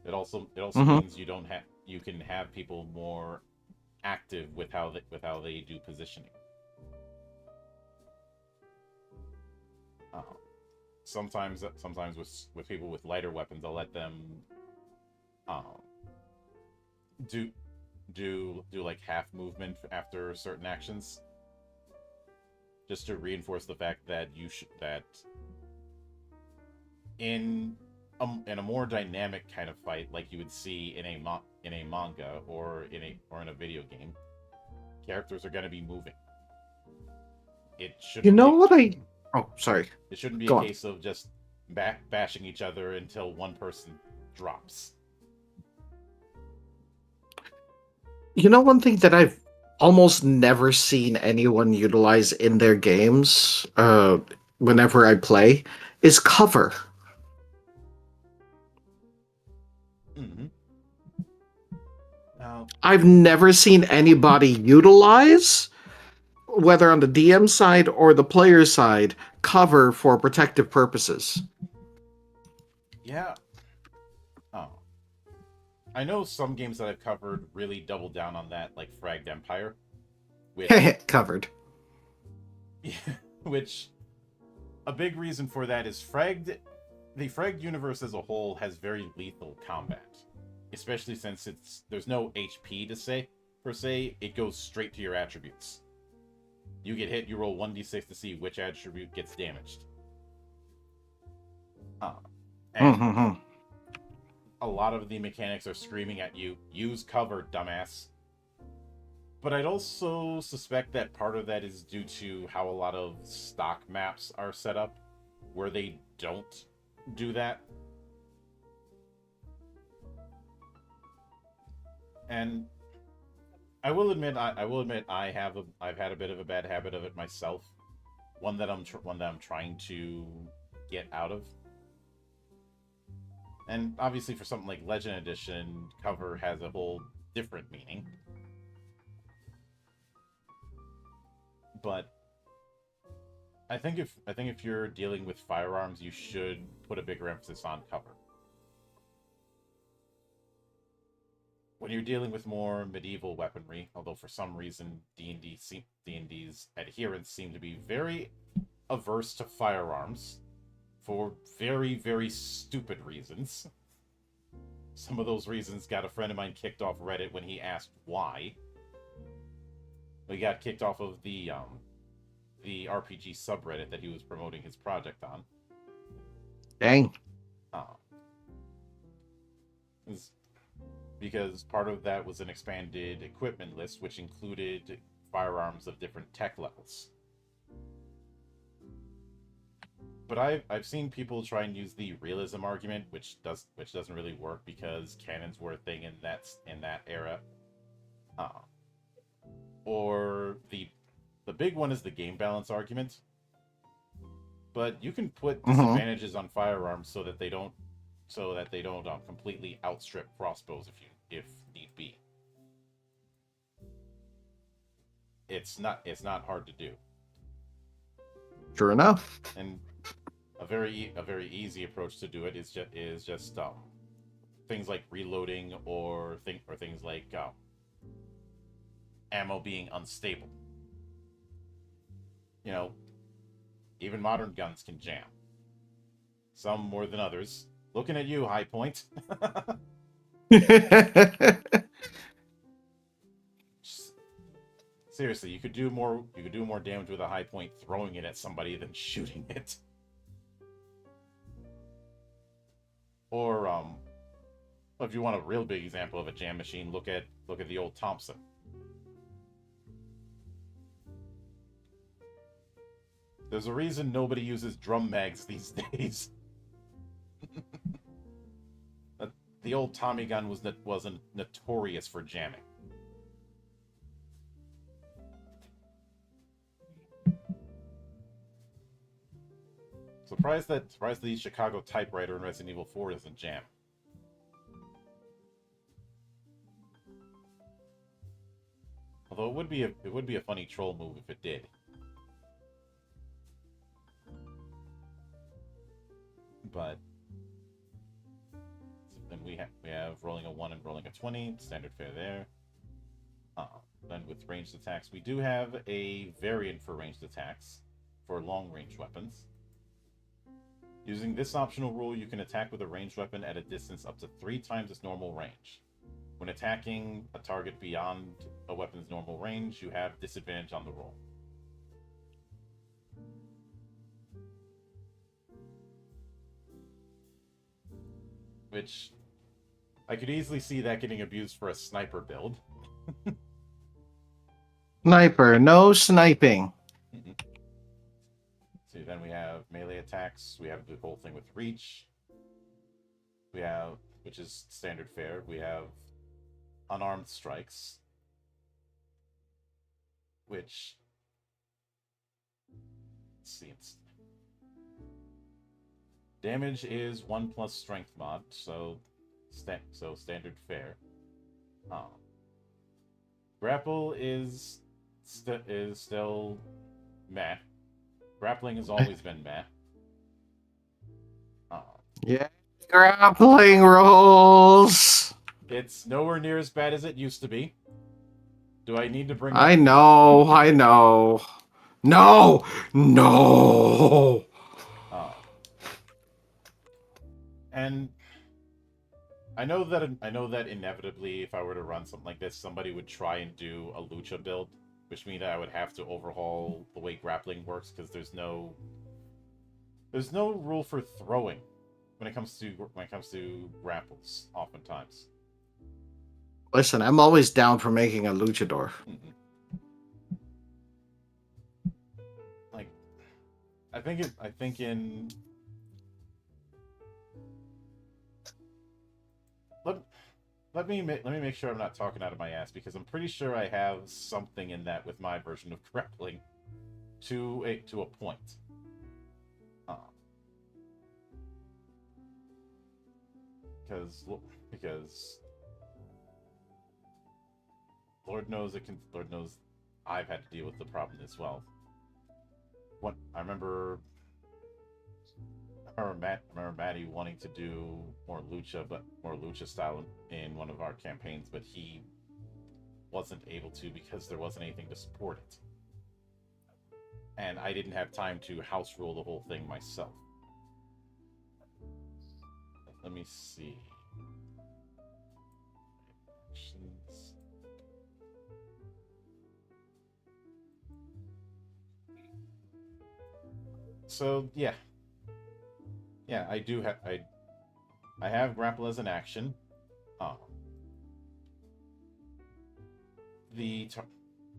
It also Hmm. means you can have people more active with how they do positioning. Uh, sometimes with people with lighter weapons, I'll let them um, do do like half movement after certain actions, just to reinforce the fact that in in a more dynamic kind of fight, like you would see in a manga or in a video game, characters are going to be moving. It You shouldn't know be what I? Oh, sorry. it shouldn't be a Go on. case of just bashing each other until one person drops. You know one thing that I've almost never seen anyone utilize in their games, whenever I play, is cover. Mm-hmm. Now, I've never seen anybody utilize, whether on the DM side or the player side, cover for protective purposes. yeah. Oh, I know some games that I've covered really double down on that, like Fragged Empire, which Covered. which a big reason for that is the Fragged universe as a whole has very lethal combat, especially since there's no HP to say per se. It goes straight to your attributes. You get hit, you roll 1d6 to see which attribute gets damaged. Uh, and Mm-hmm. a lot of the mechanics are screaming at you, use cover, dumbass. But I'd also suspect that part of that is due to how a lot of stock maps are set up, where they don't do that. And I will admit I've had a bit of a bad habit of it myself. One that I'm trying to get out of. And obviously for something like Legend Edition, cover has a whole different meaning. But I think if you're dealing with firearms, you should put a bigger emphasis on cover. When you're dealing with more medieval weaponry, although for some reason D&D's adherents seem to be very averse to firearms for very, very stupid reasons. Some of those reasons got a friend of mine kicked off Reddit when he asked why. He got kicked off of the RPG subreddit that he was promoting his project on. Dang. Uh, because part of that was an expanded equipment list, which included firearms of different tech levels. But I've seen people try and use the realism argument, which doesn't really work because cannons were a thing in that era. Uh, or the big one is the game balance argument. But you can put Mm-hmm. disadvantages on firearms so that they don't completely outstrip crossbows if need be. It's not hard to do. Sure enough. And a very easy approach to do it is just things like reloading or things like ammo being unstable. You know, even modern guns can jam. Some more than others. Looking at you, High Point. Seriously, you could do more. You could do more damage with a High Point throwing it at somebody than shooting it. Or if you want a real big example of a jam machine, look at the old Thompson. There's a reason nobody uses drum mags these days. The old Tommy gun wasn't notorious for jamming. Surprised that the Chicago typewriter in Resident Evil 4 doesn't jam. Although it would be a funny troll move if it did. But then we have rolling a 1 and rolling a 20, standard fare there. Then with ranged attacks, we do have a variant for ranged attacks for long range weapons. Using this optional rule, you can attack with a ranged weapon at a distance up to 3 times its normal range. When attacking a target beyond a weapon's normal range, you have disadvantage on the roll. Which, I could easily see that getting abused for a sniper build. Sniper, no sniping. So then we have melee attacks. We have the whole thing with reach. We have, which is standard fare. We have unarmed strikes, which, let's see, damage is 1 plus strength mod, so standard fare. Grapple is still meh. Grappling has always been meh. Yeah, grappling rolls. It's nowhere near as bad as it used to be. Do I need to bring I know. No! And I know that inevitably, if I were to run something like this, somebody would try and do a lucha build, which means I would have to overhaul the way grappling works, because there's no rule for throwing when it comes to grapples. Oftentimes, Listen, I'm always down for making a luchador. Like, I think in let me make sure I'm not talking out of my ass, because I'm pretty sure I have something in that with my version of grappling to a point. Because Lord knows I've had to deal with the problem as well. I remember Maddie wanting to do more lucha style in one of our campaigns, but he wasn't able to because there wasn't anything to support it. And I didn't have time to house rule the whole thing myself. Let me see. Actions. So yeah, I do have I have grapple as an action.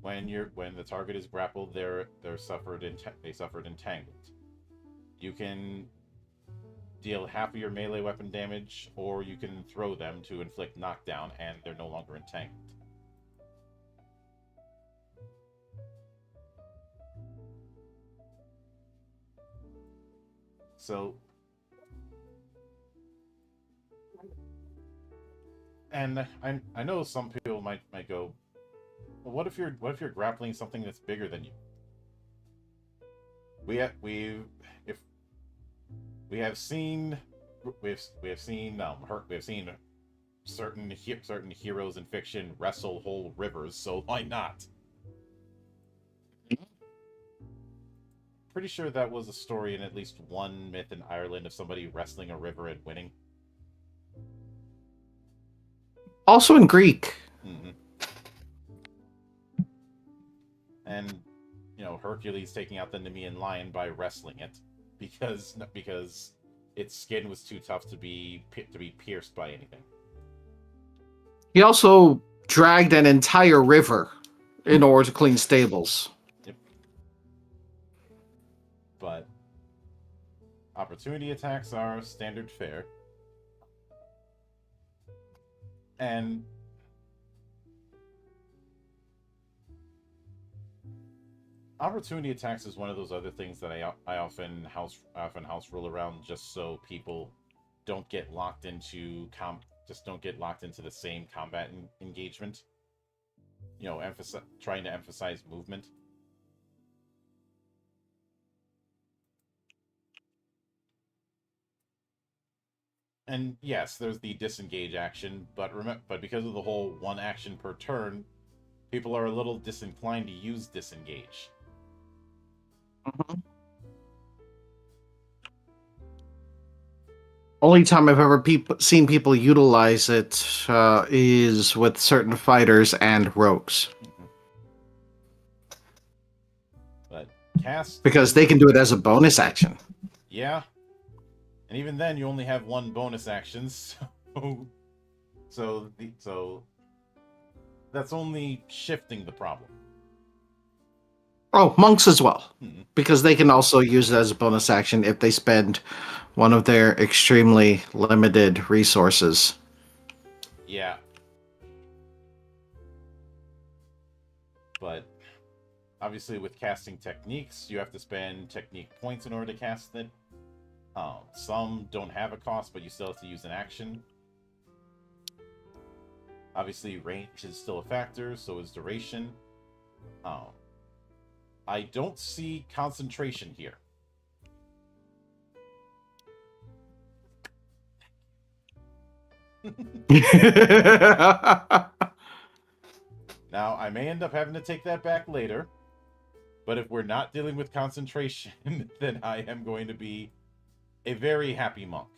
When the target is grappled, they suffered entangled. You can deal half of your melee weapon damage, or you can throw them to inflict knockdown, and they're no longer entangled. So, and I know some people might go, well, what if you're grappling something that's bigger than you? If we have seen we have seen certain heroes in fiction wrestle whole rivers, so why not? Pretty sure that was a story in at least one myth in Ireland of somebody wrestling a river and winning. Also in Greek. Mm-hmm. And Hercules taking out the Nemean lion by wrestling it because its skin was too tough to be pierced by anything. He also dragged an entire river in order to clean stables. Yep. But opportunity attacks are standard fare. And opportunity attacks is one of those other things that I often house rule around just so people don't get locked into the same combat engagement. Trying to emphasize movement. And yes, there's the disengage action, but because of the whole one action per turn, people are a little disinclined to use disengage. Mm-hmm. Only time I've ever seen people utilize it is with certain fighters and rogues. Mm-hmm. But cast, because they can do it as a bonus action. Yeah. And even then, you only have one bonus action, so that's only shifting the problem. Oh, monks as well, Mm-hmm. because they can also use it as a bonus action if they spend one of their extremely limited resources. Yeah. But obviously, with casting techniques, you have to spend technique points in order to cast it. Some don't have a cost, but you still have to use an action. Obviously, range is still a factor, so is duration. I don't see concentration here. Now, I may end up having to take that back later, but if we're not dealing with concentration, then I am going to be a very happy monk.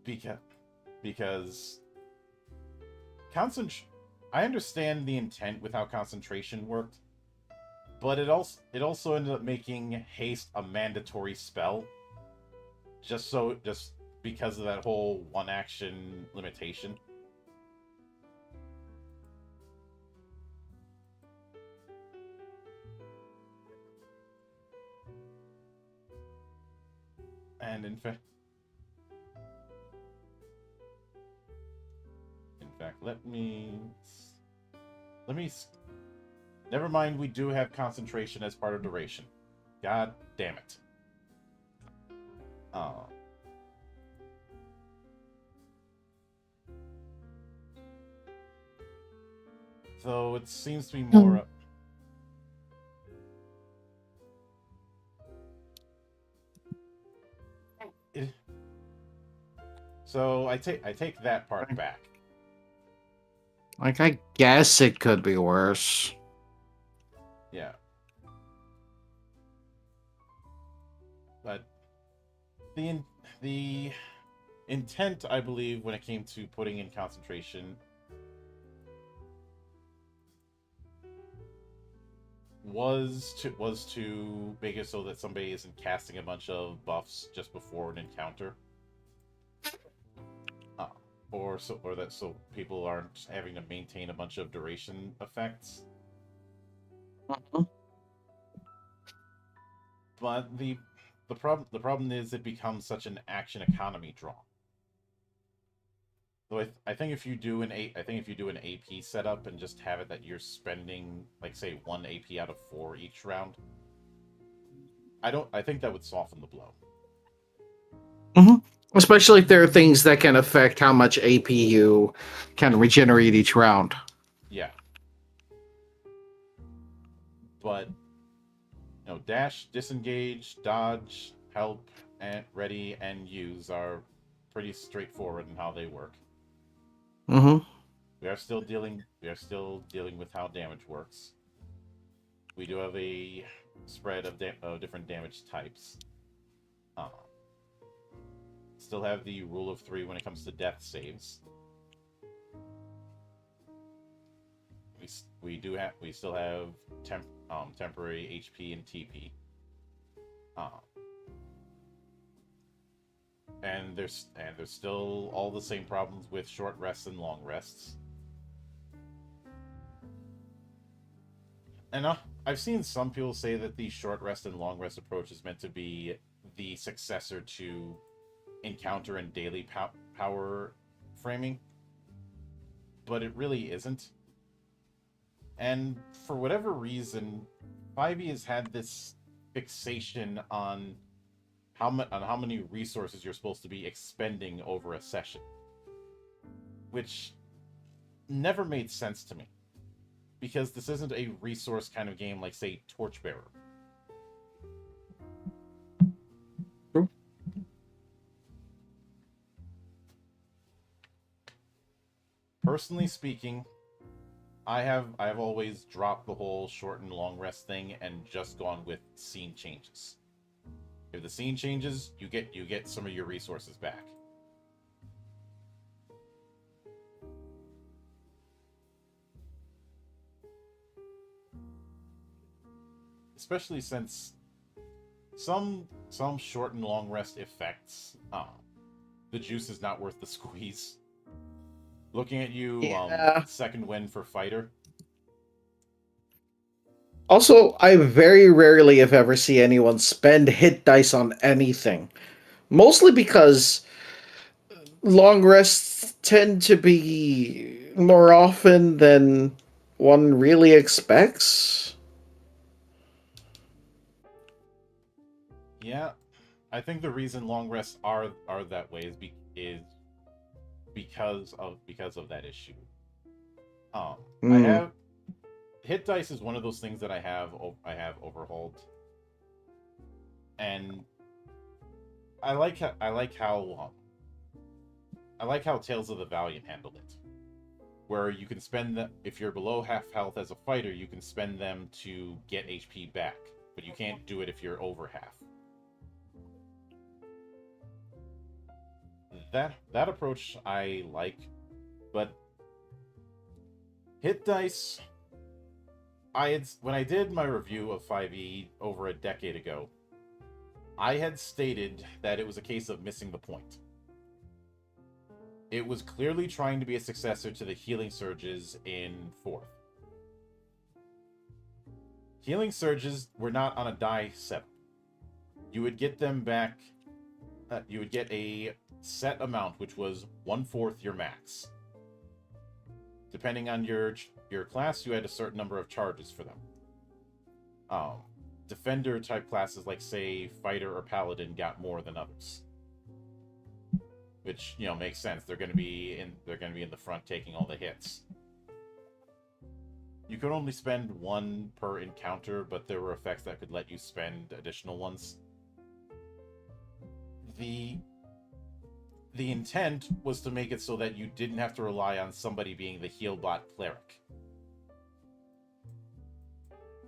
Because I understand the intent with how concentration worked, but it also ended up making haste a mandatory spell, just because of that whole one action limitation. And in fact, let me. Never mind, we do have concentration as part of duration. God damn it. So it seems to be more. So I take that part back. Like, I guess it could be worse. Yeah. But the intent, I believe, when it came to putting in concentration was to make it so that somebody isn't casting a bunch of buffs just before an encounter. So people aren't having to maintain a bunch of duration effects. Mm-hmm. But the problem is it becomes such an action economy draw. So I think if you do an AP setup and just have it that you're spending, like, say, 1 AP out of 4 each round, I think that would soften the blow. Mm-hmm. Especially if there are things that can affect how much AP you can regenerate each round. Yeah. but dash, disengage, dodge, help, and ready and use are pretty straightforward in how they work. Mm-hmm. We are still dealing with how damage works. We do have a spread of different damage types. Uh, Still have the rule of 3 when it comes to death saves. We still have temporary HP and TP. And there's still all the same problems with short rests and long rests. And I've seen some people say that the short rest and long rest approach is meant to be the successor to encounter and daily power framing, but it really isn't. And for whatever reason, 5e has had this fixation on how many resources you're supposed to be expending over a session, which never made sense to me, because this isn't a resource kind of game like, say, Torchbearer. True. Personally speaking, I have always dropped the whole short and long rest thing and just gone with scene changes. If the scene changes, you get some of your resources back. Especially since some short and long rest effects, the juice is not worth the squeeze. Looking at you, Yeah. second win for fighter. Also, I very rarely, if ever, see anyone spend hit dice on anything. Mostly because long rests tend to be more often than one really expects. Yeah, I think the reason long rests are that way is because of that issue. I Mm. have hit dice is one of those things that I have overhauled, and I like how Tales of the Valiant handled it, where you can spend them if you're below half health as a fighter, you can spend them to get HP back, but you can't do it if you're over half. That approach I like, but hit dice. When I did my review of 5e over a decade ago, I had stated that it was a case of missing the point. It was clearly trying to be a successor to the healing surges in 4th. Healing surges were not on a die set. You would get them back. You would get a set amount, which was 1/4 your max. Depending on your class, you had a certain number of charges for them. Defender type classes like, say, fighter or paladin got more than others, which makes sense. They're going to be in the front taking all the hits. You could only spend one per encounter, but there were effects that could let you spend additional ones. The intent was to make it so that you didn't have to rely on somebody being the heal bot cleric.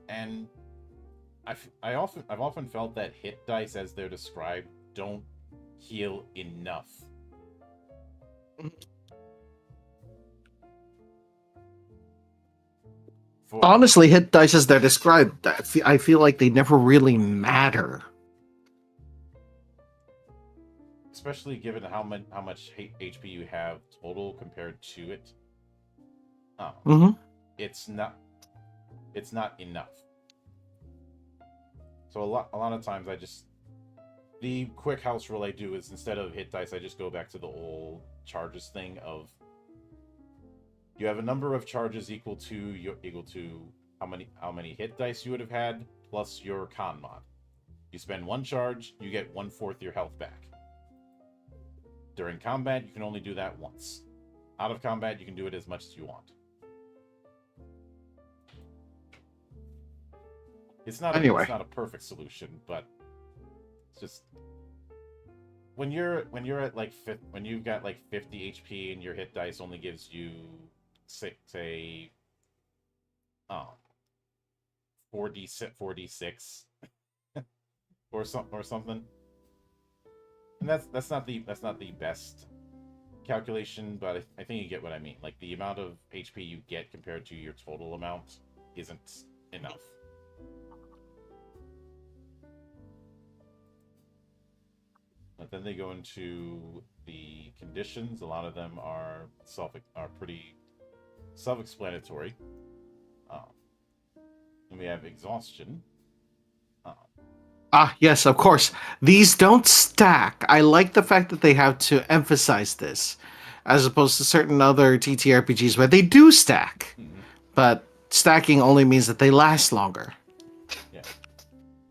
And I've often felt that hit dice, as they're described, don't heal enough. Honestly, hit dice as they're described, I feel like they never really matter. Especially given how much HP you have total compared to it. Mm-hmm. It's not enough. So a lot of times the quick house rule I do is, instead of hit dice, I just go back to the old charges thing of, you have a number of charges equal to how many hit dice you would have had plus your con mod. You spend one charge, you get 1/4 your health back. During combat, you can only do that once. Out of combat, you can do it as much as you want. Anyway, it's not a perfect solution, but it's just when you're at like when you've got like 50 HP and your hit dice only gives you say um 4d6 or something. And that's not the best calculation, but I think you get what I mean. Like the amount of HP you get compared to your total amount isn't enough. But then they go into the conditions. A lot of them are pretty self-explanatory. Um, and we have exhaustion. Um, ah, yes, of course. These don't stack. I like the fact that they have to emphasize this, as opposed to certain other TTRPGs where they do stack, mhm, but stacking only means that they last longer, yeah.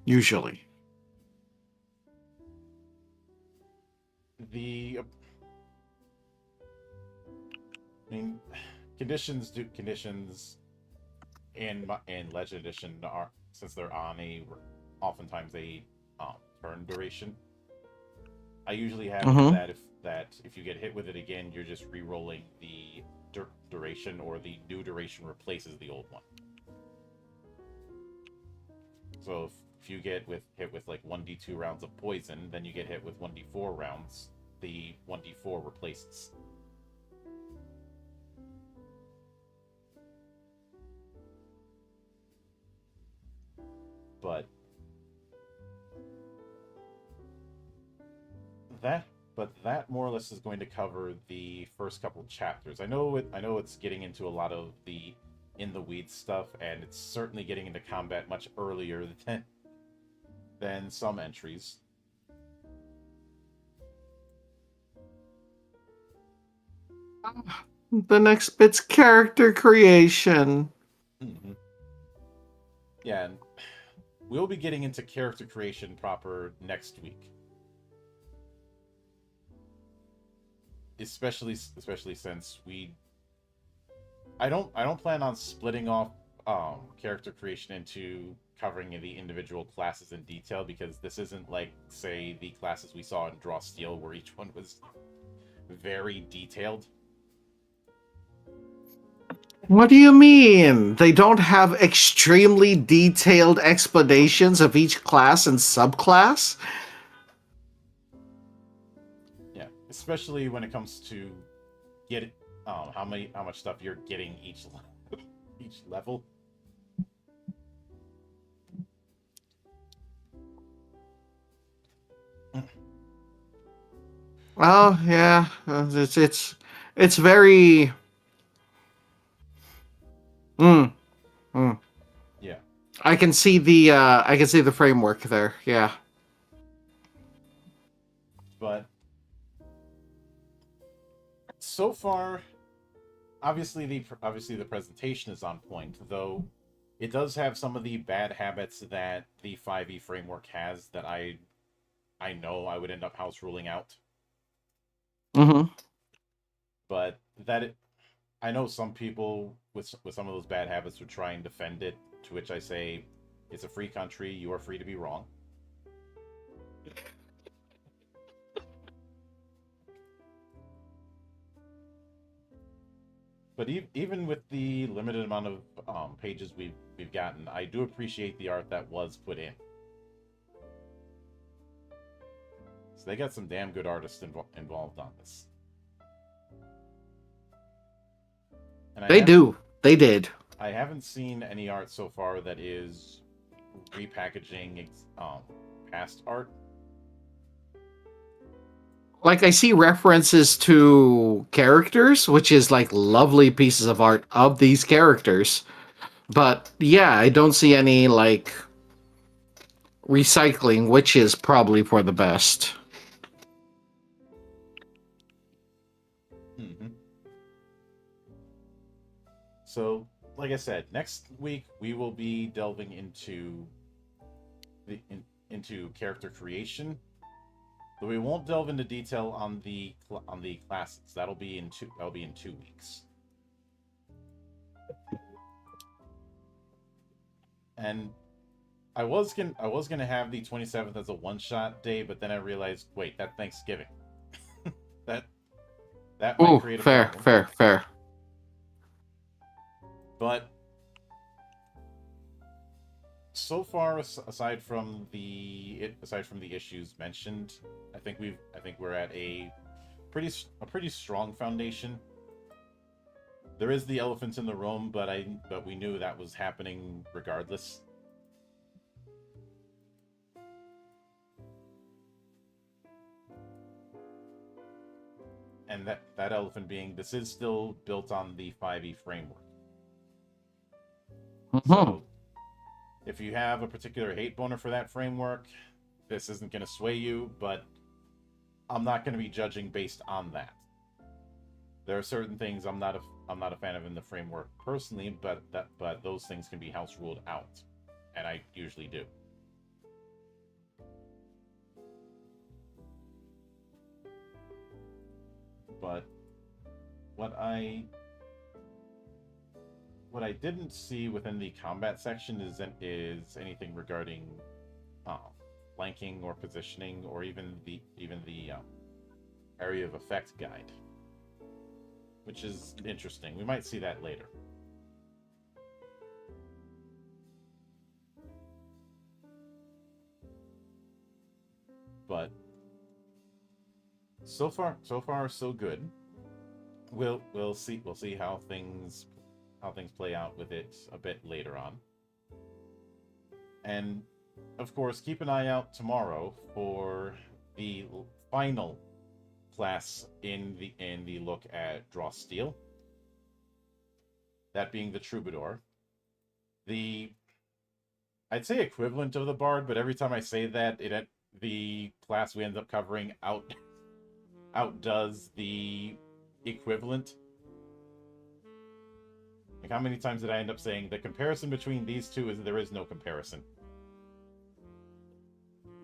usually. The I mean, conditions in Legend Edition are, since they're on oftentimes a turn duration. I usually have Mm-hmm. that if you get hit with it again, you're just re-rolling the duration, or the new duration replaces the old one. So if you get hit with like 1d2 rounds of poison, then you get hit with 1d4 rounds, the 1d4 replaces. But that that more or less is going to cover the first couple chapters. I know it's getting into a lot of the in the weeds stuff, and it's certainly getting into combat much earlier than some entries. The next bit's character creation. Mm-hmm. Yeah, and we'll be getting into character creation proper next week. Especially since I don't plan on splitting off character creation into covering the individual classes in detail, because this isn't like, say, the classes we saw in Draw Steel, where each one was very detailed. What do you mean? They don't have extremely detailed explanations of each class and subclass? Yeah, especially when it comes to get how much stuff you're getting each level. Oh yeah, it's very. Mm, mm. Yeah, I can see the framework there. Yeah. but so far, obviously the presentation is on point, though it does have some of the bad habits that the 5e framework has that I know I would end up house ruling out. Mm-hmm. But I know some people with some of those bad habits would try and defend it, to which I say, it's a free country, you are free to be wrong. But even with the limited amount of pages we've gotten, I do appreciate the art that was put in. So they got some damn good artists involved on this. And They do. They did. I haven't seen any art so far that is repackaging past art. Like I see references to characters, which is like lovely pieces of art of these characters. But yeah, I don't see any like recycling, which is probably for the best. Mm-hmm. So, like I said, next week we will be delving into into character creation, but we won't delve into detail on the classes. That'll be in 2 weeks. And I was gonna have the 27th as a one-shot day, but then I realized, wait, that's Thanksgiving. That that might Ooh, create a fair, problem. fair, fair. But so far, aside from the issues mentioned, I think we're at a pretty strong foundation. There is the elephant in the room, but we knew that was happening regardless. And that elephant being, this is still built on the 5e framework. Mhm. So if you have a particular hate boner for that framework, this isn't going to sway you, but I'm not going to be judging based on that. There are certain things I'm not a fan of in the framework personally, but those things can be house ruled out, and I usually do. But what I what I didn't see within the combat section is anything regarding uh, flanking or positioning or even the area of effect guide, which is interesting. We might see that later. But so far so good. We'll see how things play out with it a bit later on. And of course, keep an eye out tomorrow for the final class in the look at Draw Steel. That being the Troubadour. The I'd say equivalent of the Bard, but every time I say that, the class we end up covering outdoes the equivalent. Like, how many times did I end up saying the comparison between these two is there is no comparison?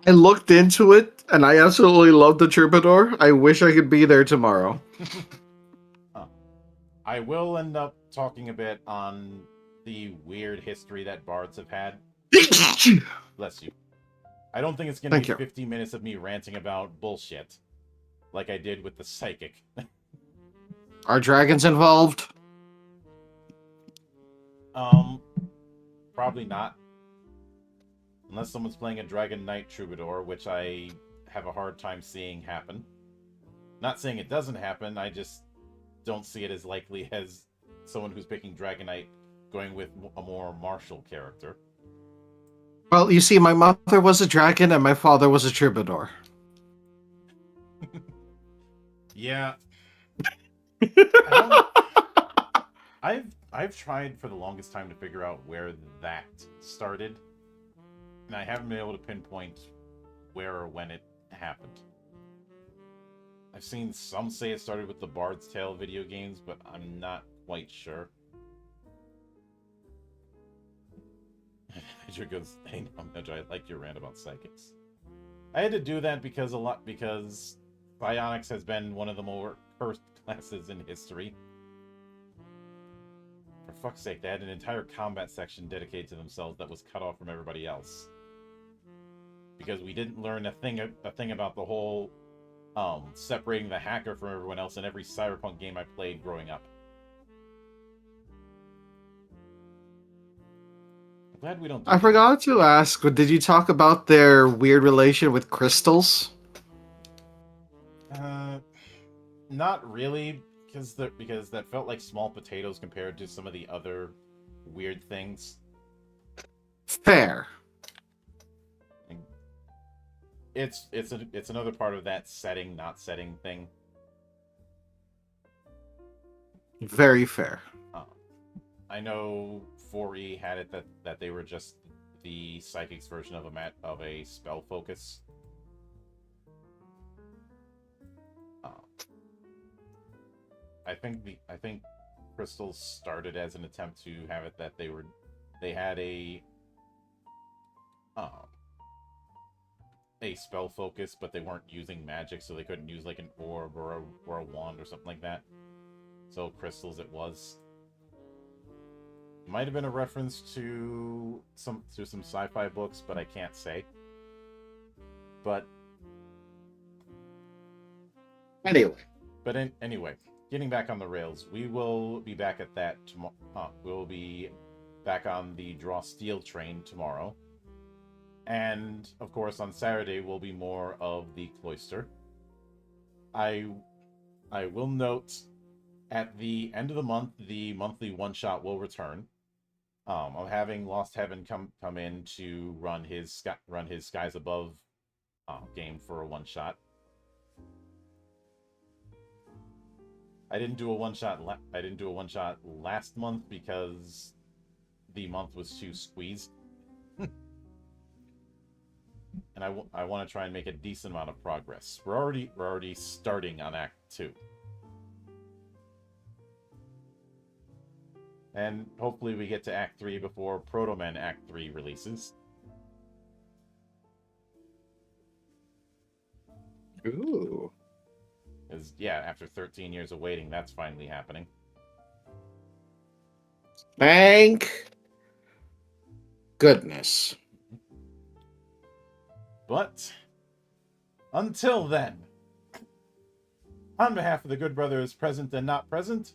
I looked into it, and I absolutely love the Troubadour. I wish I could be there tomorrow. uh, I will end up talking a bit on the weird history that bards have had. Bless you. I don't think it's going to be Thank you. 50 minutes of me ranting about bullshit like I did with the psychic. Are dragons involved? um, Probably not. Unless someone's playing a Dragon Knight Troubadour, which I have a hard time seeing happen. Not saying it doesn't happen, I just don't see it as likely as someone who's picking Dragon Knight going with a more martial character. Well, you see, my mother was a dragon and my father was a troubadour. Yeah, I don't. I've tried for the longest time to figure out where that started, and I haven't been able to pinpoint where or when it happened. I've seen some say it started with the Bard's Tale video games, but I'm not quite sure. Hydra goes, "Hey, no, Medra, I like your rant about psychics." I had to do that because Psionics has been one of the more cursed classes in history. For fuck's sake, they had an entire combat section dedicated to themselves that was cut off from everybody else. Because we didn't learn a thing about the whole separating the hacker from everyone else in every cyberpunk game I played growing up. I'm glad we don't do I forgot to ask, but did you talk about their weird relation with crystals? Not really, because that felt like small potatoes compared to some of the other weird things. Fair. It's another part of that setting, not setting thing. Very fair. I know 4E had it that they were just the psychic's version of a spell focus. I think crystals started as an attempt to have it that they had a spell focus, but they weren't using magic, so they couldn't use like an orb or a wand or something like that. So crystals it was. Might have been a reference to some sci-fi books, but I can't say. But anyway, getting back on the rails, we will be back at that tomorrow. We'll be back on the Draw Steel train tomorrow, and of course on Saturday will be more of the Cloister. I will note at the end of the month the monthly one shot will return. I'm having Lost Heaven come in to run his Skies Above game for a one shot. I didn't do a one shot last month because the month was too squeezed, and I want to try and make a decent amount of progress. We're already starting on Act 2, and hopefully we get to Act 3 before Proto Man Act 3 releases. Ooh. Because, yeah, after 13 years of waiting, that's finally happening. Thank goodness. But, until then, on behalf of the good brothers present and not present,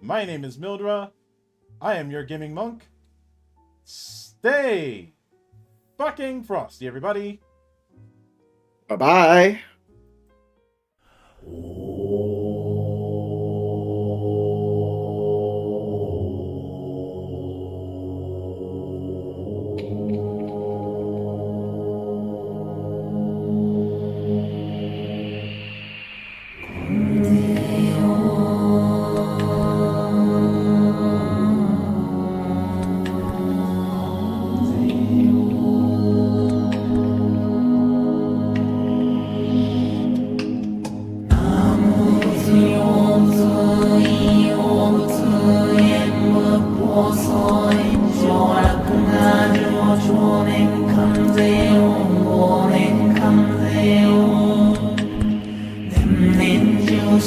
my name is Mildra. I am your gaming monk. Stay fucking frosty, everybody. Bye-bye. Then you